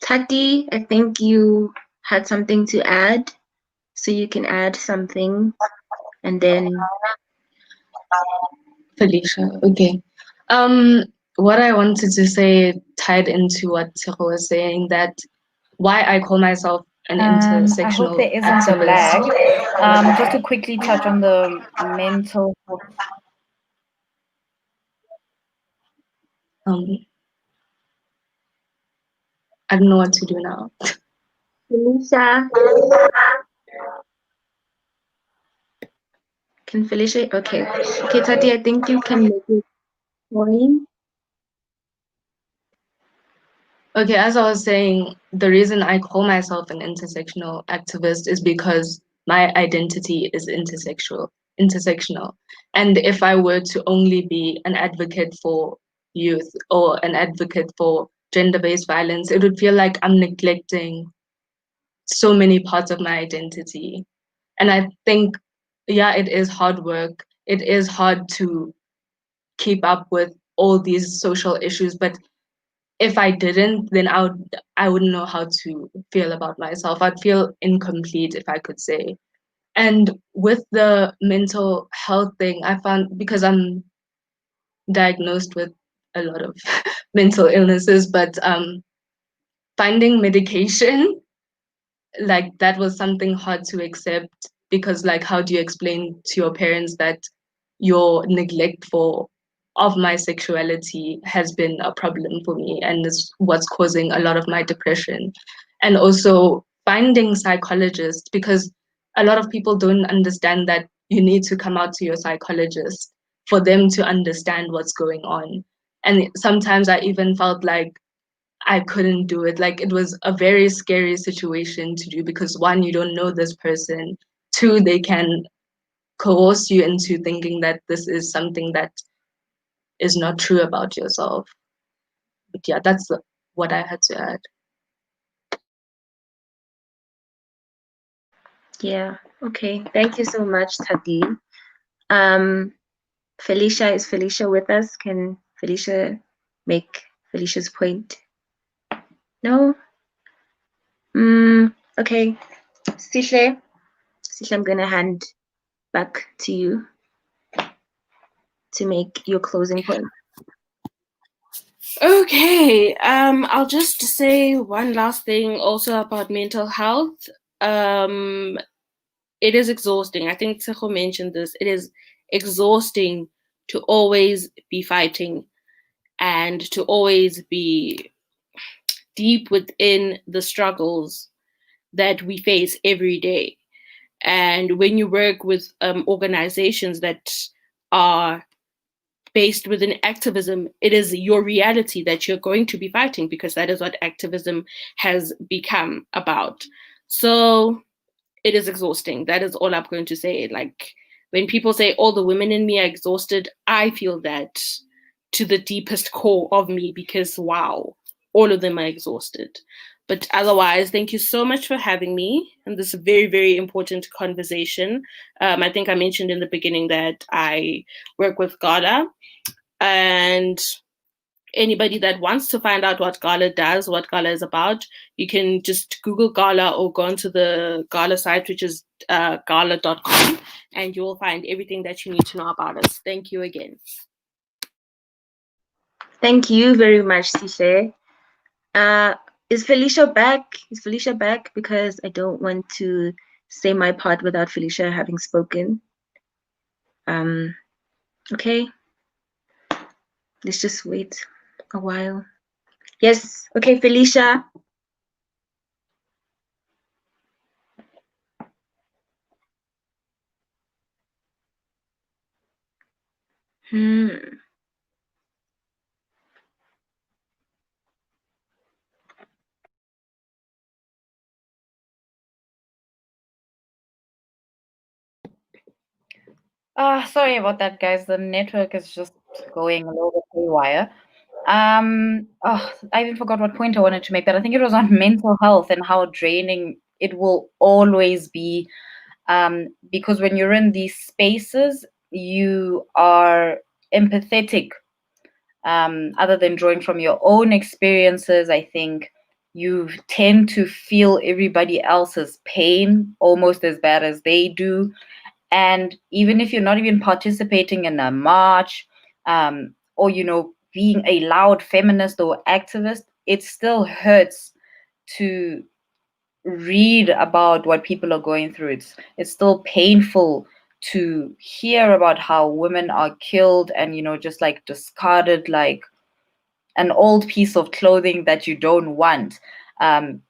Tati, I think you had something to add, so you can add something, and then Felicia, okay. What I wanted to say tied into what Tiro was saying, that why I call myself an intersectional I hope there isn't a activist. lag. Just to quickly touch on the mental health. I don't know what to do now. Felicia. Can Felicia? Okay. Okay, Tati, I think you can make it point. Okay, as I was saying, the reason I call myself an intersectional activist is because my identity is intersectional. And if I were to only be an advocate for youth or an advocate for gender-based violence, it would feel like I'm neglecting so many parts of my identity. And I think, yeah, it is hard work. It is hard to keep up with all these social issues, but if I didn't, then I wouldn't know how to feel about myself. I'd feel incomplete, if I could say. And with the mental health thing, I found, because I'm diagnosed with a lot of mental illnesses, but finding medication, like, that was something hard to accept, because, like, how do you explain to your parents that your neglect of my sexuality has been a problem for me and is what's causing a lot of my depression? And also finding psychologists, because a lot of people don't understand that you need to come out to your psychologist for them to understand what's going on. And sometimes I even felt like I couldn't do it. Like, it was a very scary situation to do, because one, you don't know this person. Two, they can coerce you into thinking that this is something that is not true about yourself. But yeah, that's what I had to add. Yeah. Okay. Thank you so much, Tati. Felicia, is Felicia with us? Can Felicia make Felicia's point? No? Okay. Sihle, I'm gonna hand back to you to make your closing point. Okay, I'll just say one last thing also about mental health. It is exhausting. I think Tsecho mentioned this. It is exhausting to always be fighting and to always be deep within the struggles that we face every day. And when you work with organizations that are based within activism, it is your reality that you're going to be fighting, because that is what activism has become about. So it is exhausting. That is all I'm going to say. Like, when people say all the women in me are exhausted, I feel that to the deepest core of me, because wow, all of them are exhausted. But otherwise, thank you so much for having me in this very, very important conversation. I think I mentioned in the beginning that I work with Gala, and anybody that wants to find out what Gala does, what Gala is about, you can just Google Gala or go onto the Gala site, which is gala.com, and you will find everything that you need to know about us. Thank you again. Thank you very much, Sihle. Is Felicia back? Is Felicia back? Because I don't want to say my part without Felicia having spoken. Okay. Let's just wait a while. Yes. Okay, Felicia. Sorry about that, guys. The network is just going a little bit haywire. I even forgot what point I wanted to make, but I think it was on mental health and how draining it will always be. Because when you're in these spaces, you are empathetic. Other than drawing from your own experiences, I think you tend to feel everybody else's pain almost as bad as they do. And even if you're not even participating in a march, or being a loud feminist or activist, it still hurts to read about what people are going through. It's still painful to hear about how women are killed and just like discarded like an old piece of clothing that you don't want.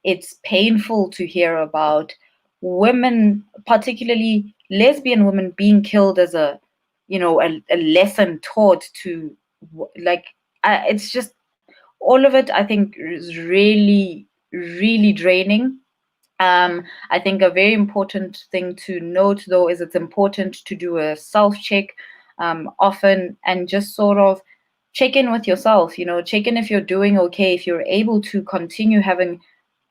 It's painful to hear about women, particularly lesbian women, being killed as a lesson taught to like. It's just all of it. I think is really, really draining. I think a very important thing to note, though, is it's important to do a self check often and just sort of check in with yourself. Check in if you're doing okay, if you're able to continue having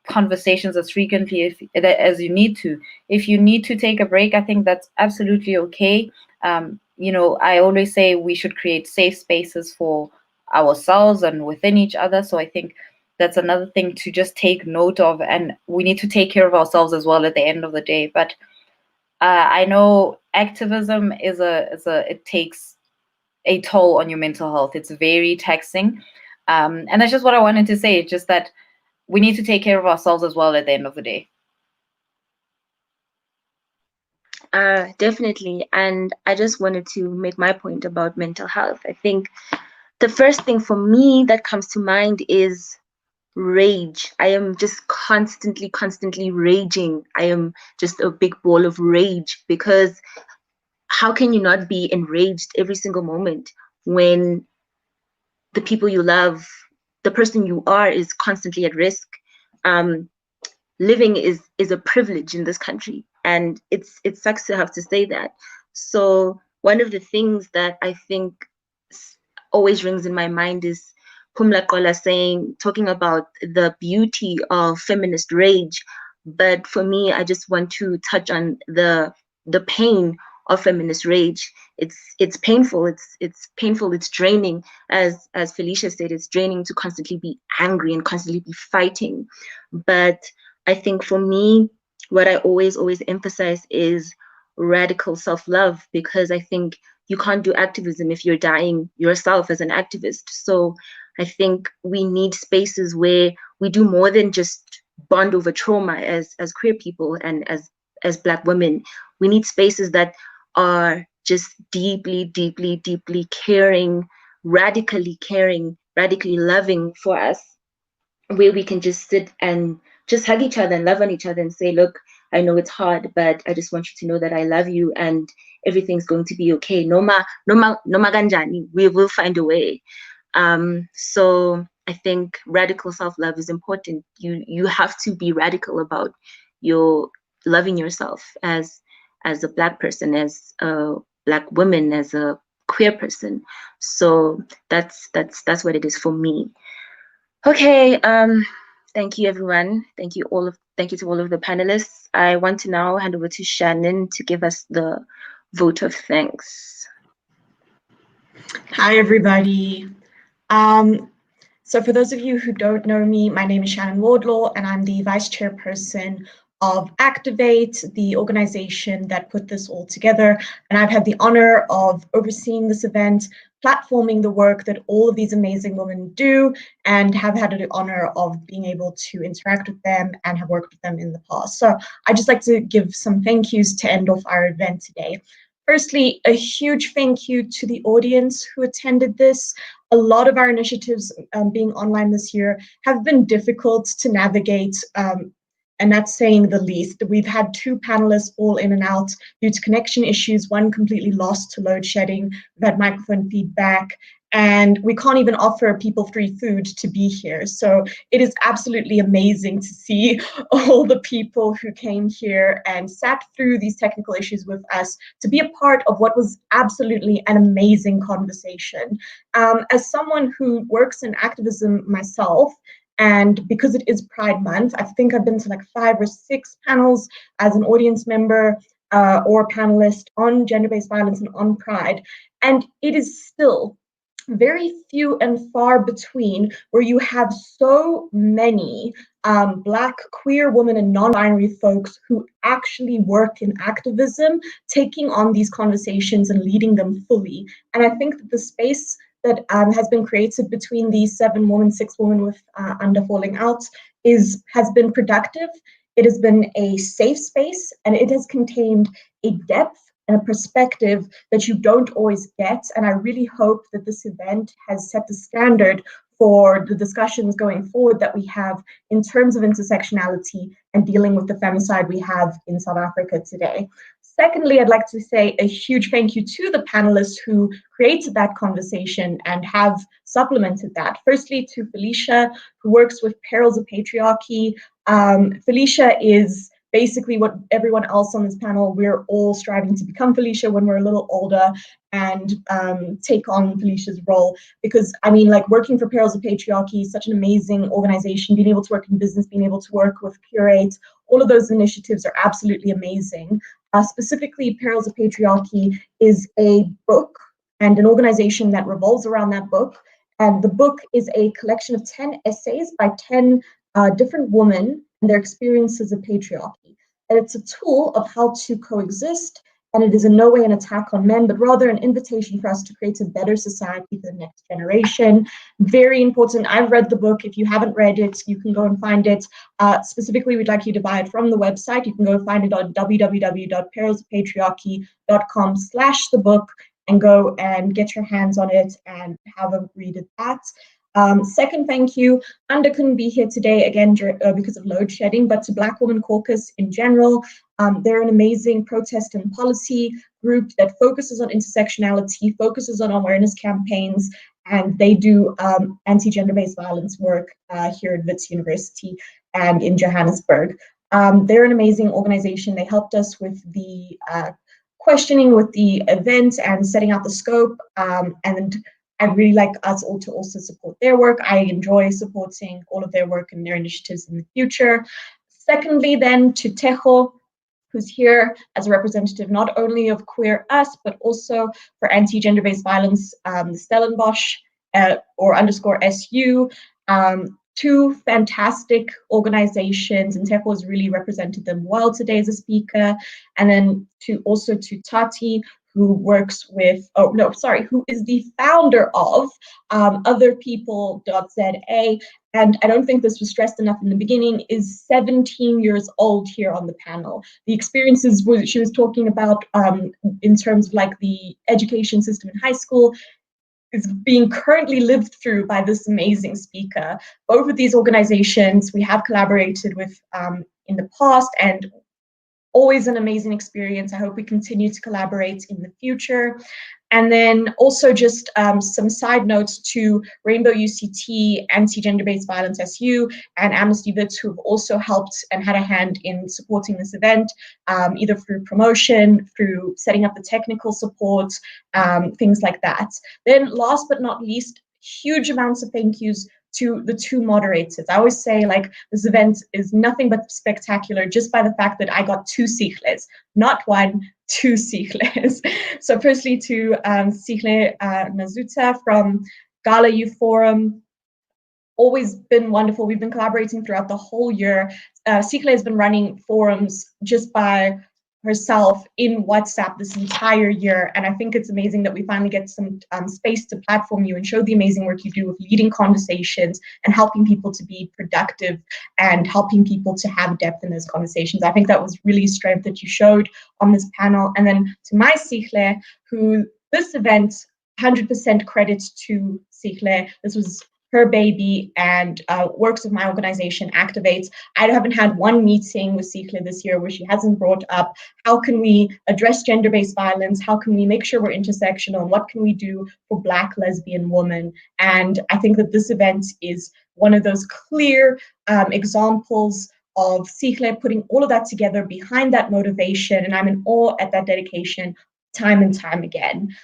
conversations as frequently as you need to. If you need to take a break, I think that's absolutely okay. I always say we should create safe spaces for ourselves and within each other. So I think that's another thing to just take note of, and we need to take care of ourselves as well at the end of the day. But I know activism it takes a toll on your mental health. It's very taxing, and that's just what I wanted to say. Just that we need to take care of ourselves as well at the end of the day. Definitely. And I just wanted to make my point about mental health. I think the first thing for me that comes to mind is rage. I am just constantly raging. I am just a big ball of rage, because how can you not be enraged every single moment when the people you love, the person you are, is constantly at risk? Living is a privilege in this country, and it sucks to have to say that. So one of the things that I think always rings in my mind is Pumla Qola talking about the beauty of feminist rage. But for me, I just want to touch on the pain of feminist rage. It's painful. It's painful. It's draining. As Felicia said, it's draining to constantly be angry and constantly be fighting. But I think for me, what I always emphasize is radical self-love, because I think you can't do activism if you're dying yourself as an activist. So I think we need spaces where we do more than just bond over trauma as queer people and as Black women. We need spaces that are just deeply caring, radically loving for us, where we can just sit and just hug each other and love on each other and say, look, I know it's hard, but I just want you to know that I love you and everything's going to be okay. No ganjani, we will find a way. So I think radical self-love is important. You have to be radical about your loving yourself as a Black person, as a Black woman, as a queer person. So that's what it is for me. Okay, thank you everyone. Thank you to all of the panelists. I want to now hand over to Shannon to give us the vote of thanks. Hi everybody. So for those of you who don't know me, my name is Shannon Wardlaw and I'm the Vice Chairperson of Activate, the organization that put this all together. And I've had the honor of overseeing this event, platforming the work that all of these amazing women do, and have had the honor of being able to interact with them and have worked with them in the past. So I'd just like to give some thank yous to end off our event today. Firstly, a huge thank you to the audience who attended this. A lot of our initiatives being online this year have been difficult to navigate, and that's saying the least. We've had 2 panelists fall in and out due to connection issues, one completely lost to load shedding. We've had microphone feedback, and we can't even offer people free food to be here. So it is absolutely amazing to see all the people who came here and sat through these technical issues with us to be a part of what was absolutely an amazing conversation. As someone who works in activism myself, and because it is Pride Month, I think I've been to like 5 or 6 panels as an audience member or panelist on gender-based violence and on Pride. And it is still very few and far between where you have so many Black, queer women and non-binary folks who actually work in activism, taking on these conversations and leading them fully. And I think that the space that has been created between these 7 women, 6 women with Under Falling Out has been productive. It has been a safe space, and it has contained a depth and a perspective that you don't always get. And I really hope that this event has set the standard for the discussions going forward that we have in terms of intersectionality and dealing with the femicide we have in South Africa today. Secondly, I'd like to say a huge thank you to the panelists who created that conversation and have supplemented that. Firstly, to Felicia, who works with Perils of Patriarchy. Felicia is basically what everyone else on this panel, we're all striving to become Felicia when we're a little older and take on Felicia's role. Because I mean, like, working for Perils of Patriarchy is such an amazing organization, being able to work in business, being able to work with Curate, all of those initiatives are absolutely amazing. Specifically, Perils of Patriarchy is a book and an organization that revolves around that book. And the book is a collection of 10 essays by 10 different women and their experiences of patriarchy. And it's a tool of how to coexist, and it is in no way an attack on men, but rather an invitation for us to create a better society for the next generation. Very important. I've read the book. If you haven't read it, you can go and find it. Specifically, we'd like you to buy it from the website. You can go find it on www.perilsofpatriarchy.com/the-book and go and get your hands on it and have a read of that. Second, thank you. Under couldn't be here today, again, because of load shedding, but to Black Women Caucus in general. They're an amazing protest and policy group that focuses on intersectionality, focuses on awareness campaigns, and they do anti-gender-based violence work here at Wits University and in Johannesburg. They're an amazing organization. They helped us with the questioning with the event and setting out the scope, and I'd really like us all to also support their work. I enjoy supporting all of their work and their initiatives in the future. Secondly, then, to Tejo, who's here as a representative not only of Queer Us, but also for anti-gender-based violence, Stellenbosch, or _SU, two fantastic organizations, and Tejo has really represented them well today as a speaker. And then also to Tati, who works with, who is the founder of otherpeople.za, and I don't think this was stressed enough in the beginning, is 17 years old here on the panel. The experiences she was talking about in terms of like the education system in high school is being currently lived through by this amazing speaker. Both of these organizations we have collaborated with in the past, and always an amazing experience. I hope we continue to collaborate in the future. And then also just some side notes to Rainbow UCT, Anti-Gender-Based Violence SU, and Amnesty Wits, who've also helped and had a hand in supporting this event, either through promotion, through setting up the technical support, things like that. Then last but not least, huge amounts of thank yous to the two moderators. I always say, like, this event is nothing but spectacular just by the fact that I got two Sichles, not one, two Sichles. So firstly to Sichle Nazuta from Gala Youth Forum, always been wonderful. We've been collaborating throughout the whole year. Sichle has been running forums just by herself in WhatsApp this entire year, and I think it's amazing that we finally get some space to platform you and show the amazing work you do with leading conversations and helping people to be productive and helping people to have depth in those conversations. I think that was really strength that you showed on this panel. And then to my Sichle, who this event, 100% credit to Sichle. This was her baby, and works with my organization, Activates. I haven't had one meeting with Sichle this year where she hasn't brought up how can we address gender-based violence, how can we make sure we're intersectional, and what can we do for Black lesbian women. And I think that this event is one of those clear examples of Sichle putting all of that together behind that motivation, and I'm in awe at that dedication time and time again.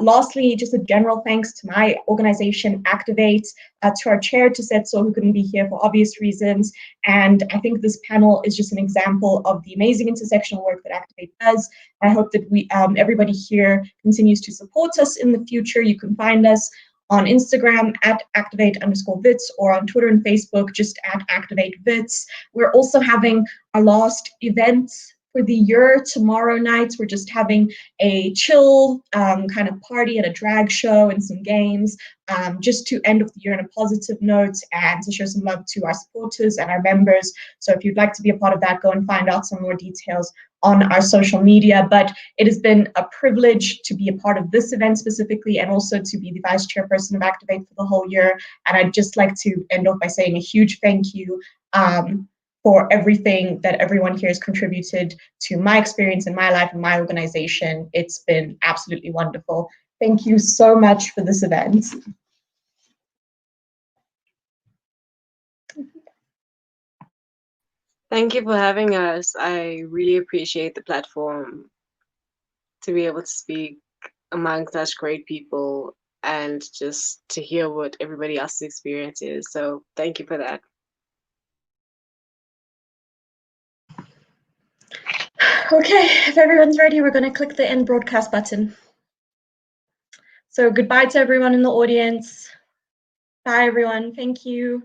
Lastly, just a general thanks to my organization, Activate, to our chair, Tusetso, who couldn't be here for obvious reasons. And I think this panel is just an example of the amazing intersectional work that Activate does. I hope that we, everybody here continues to support us in the future. You can find us on Instagram at activate_vits, or on Twitter and Facebook just at activatevits. We're also having our last event for the year tomorrow night. We're just having a chill kind of party at a drag show and some games, just to end off the year on a positive note and to show some love to our supporters and our members. So if you'd like to be a part of that, go and find out some more details on our social media. But it has been a privilege to be a part of this event specifically, and also to be the vice chairperson of Activate for the whole year. And I'd just like to end off by saying a huge thank you for everything that everyone here has contributed to my experience in my life and my organization. It's been absolutely wonderful. Thank you so much for this event. Thank you for having us. I really appreciate the platform to be able to speak among such great people and just to hear what everybody else's experience is. So thank you for that. Okay, if everyone's ready, we're going to click the end broadcast button. So goodbye to everyone in the audience. Bye, everyone. Thank you.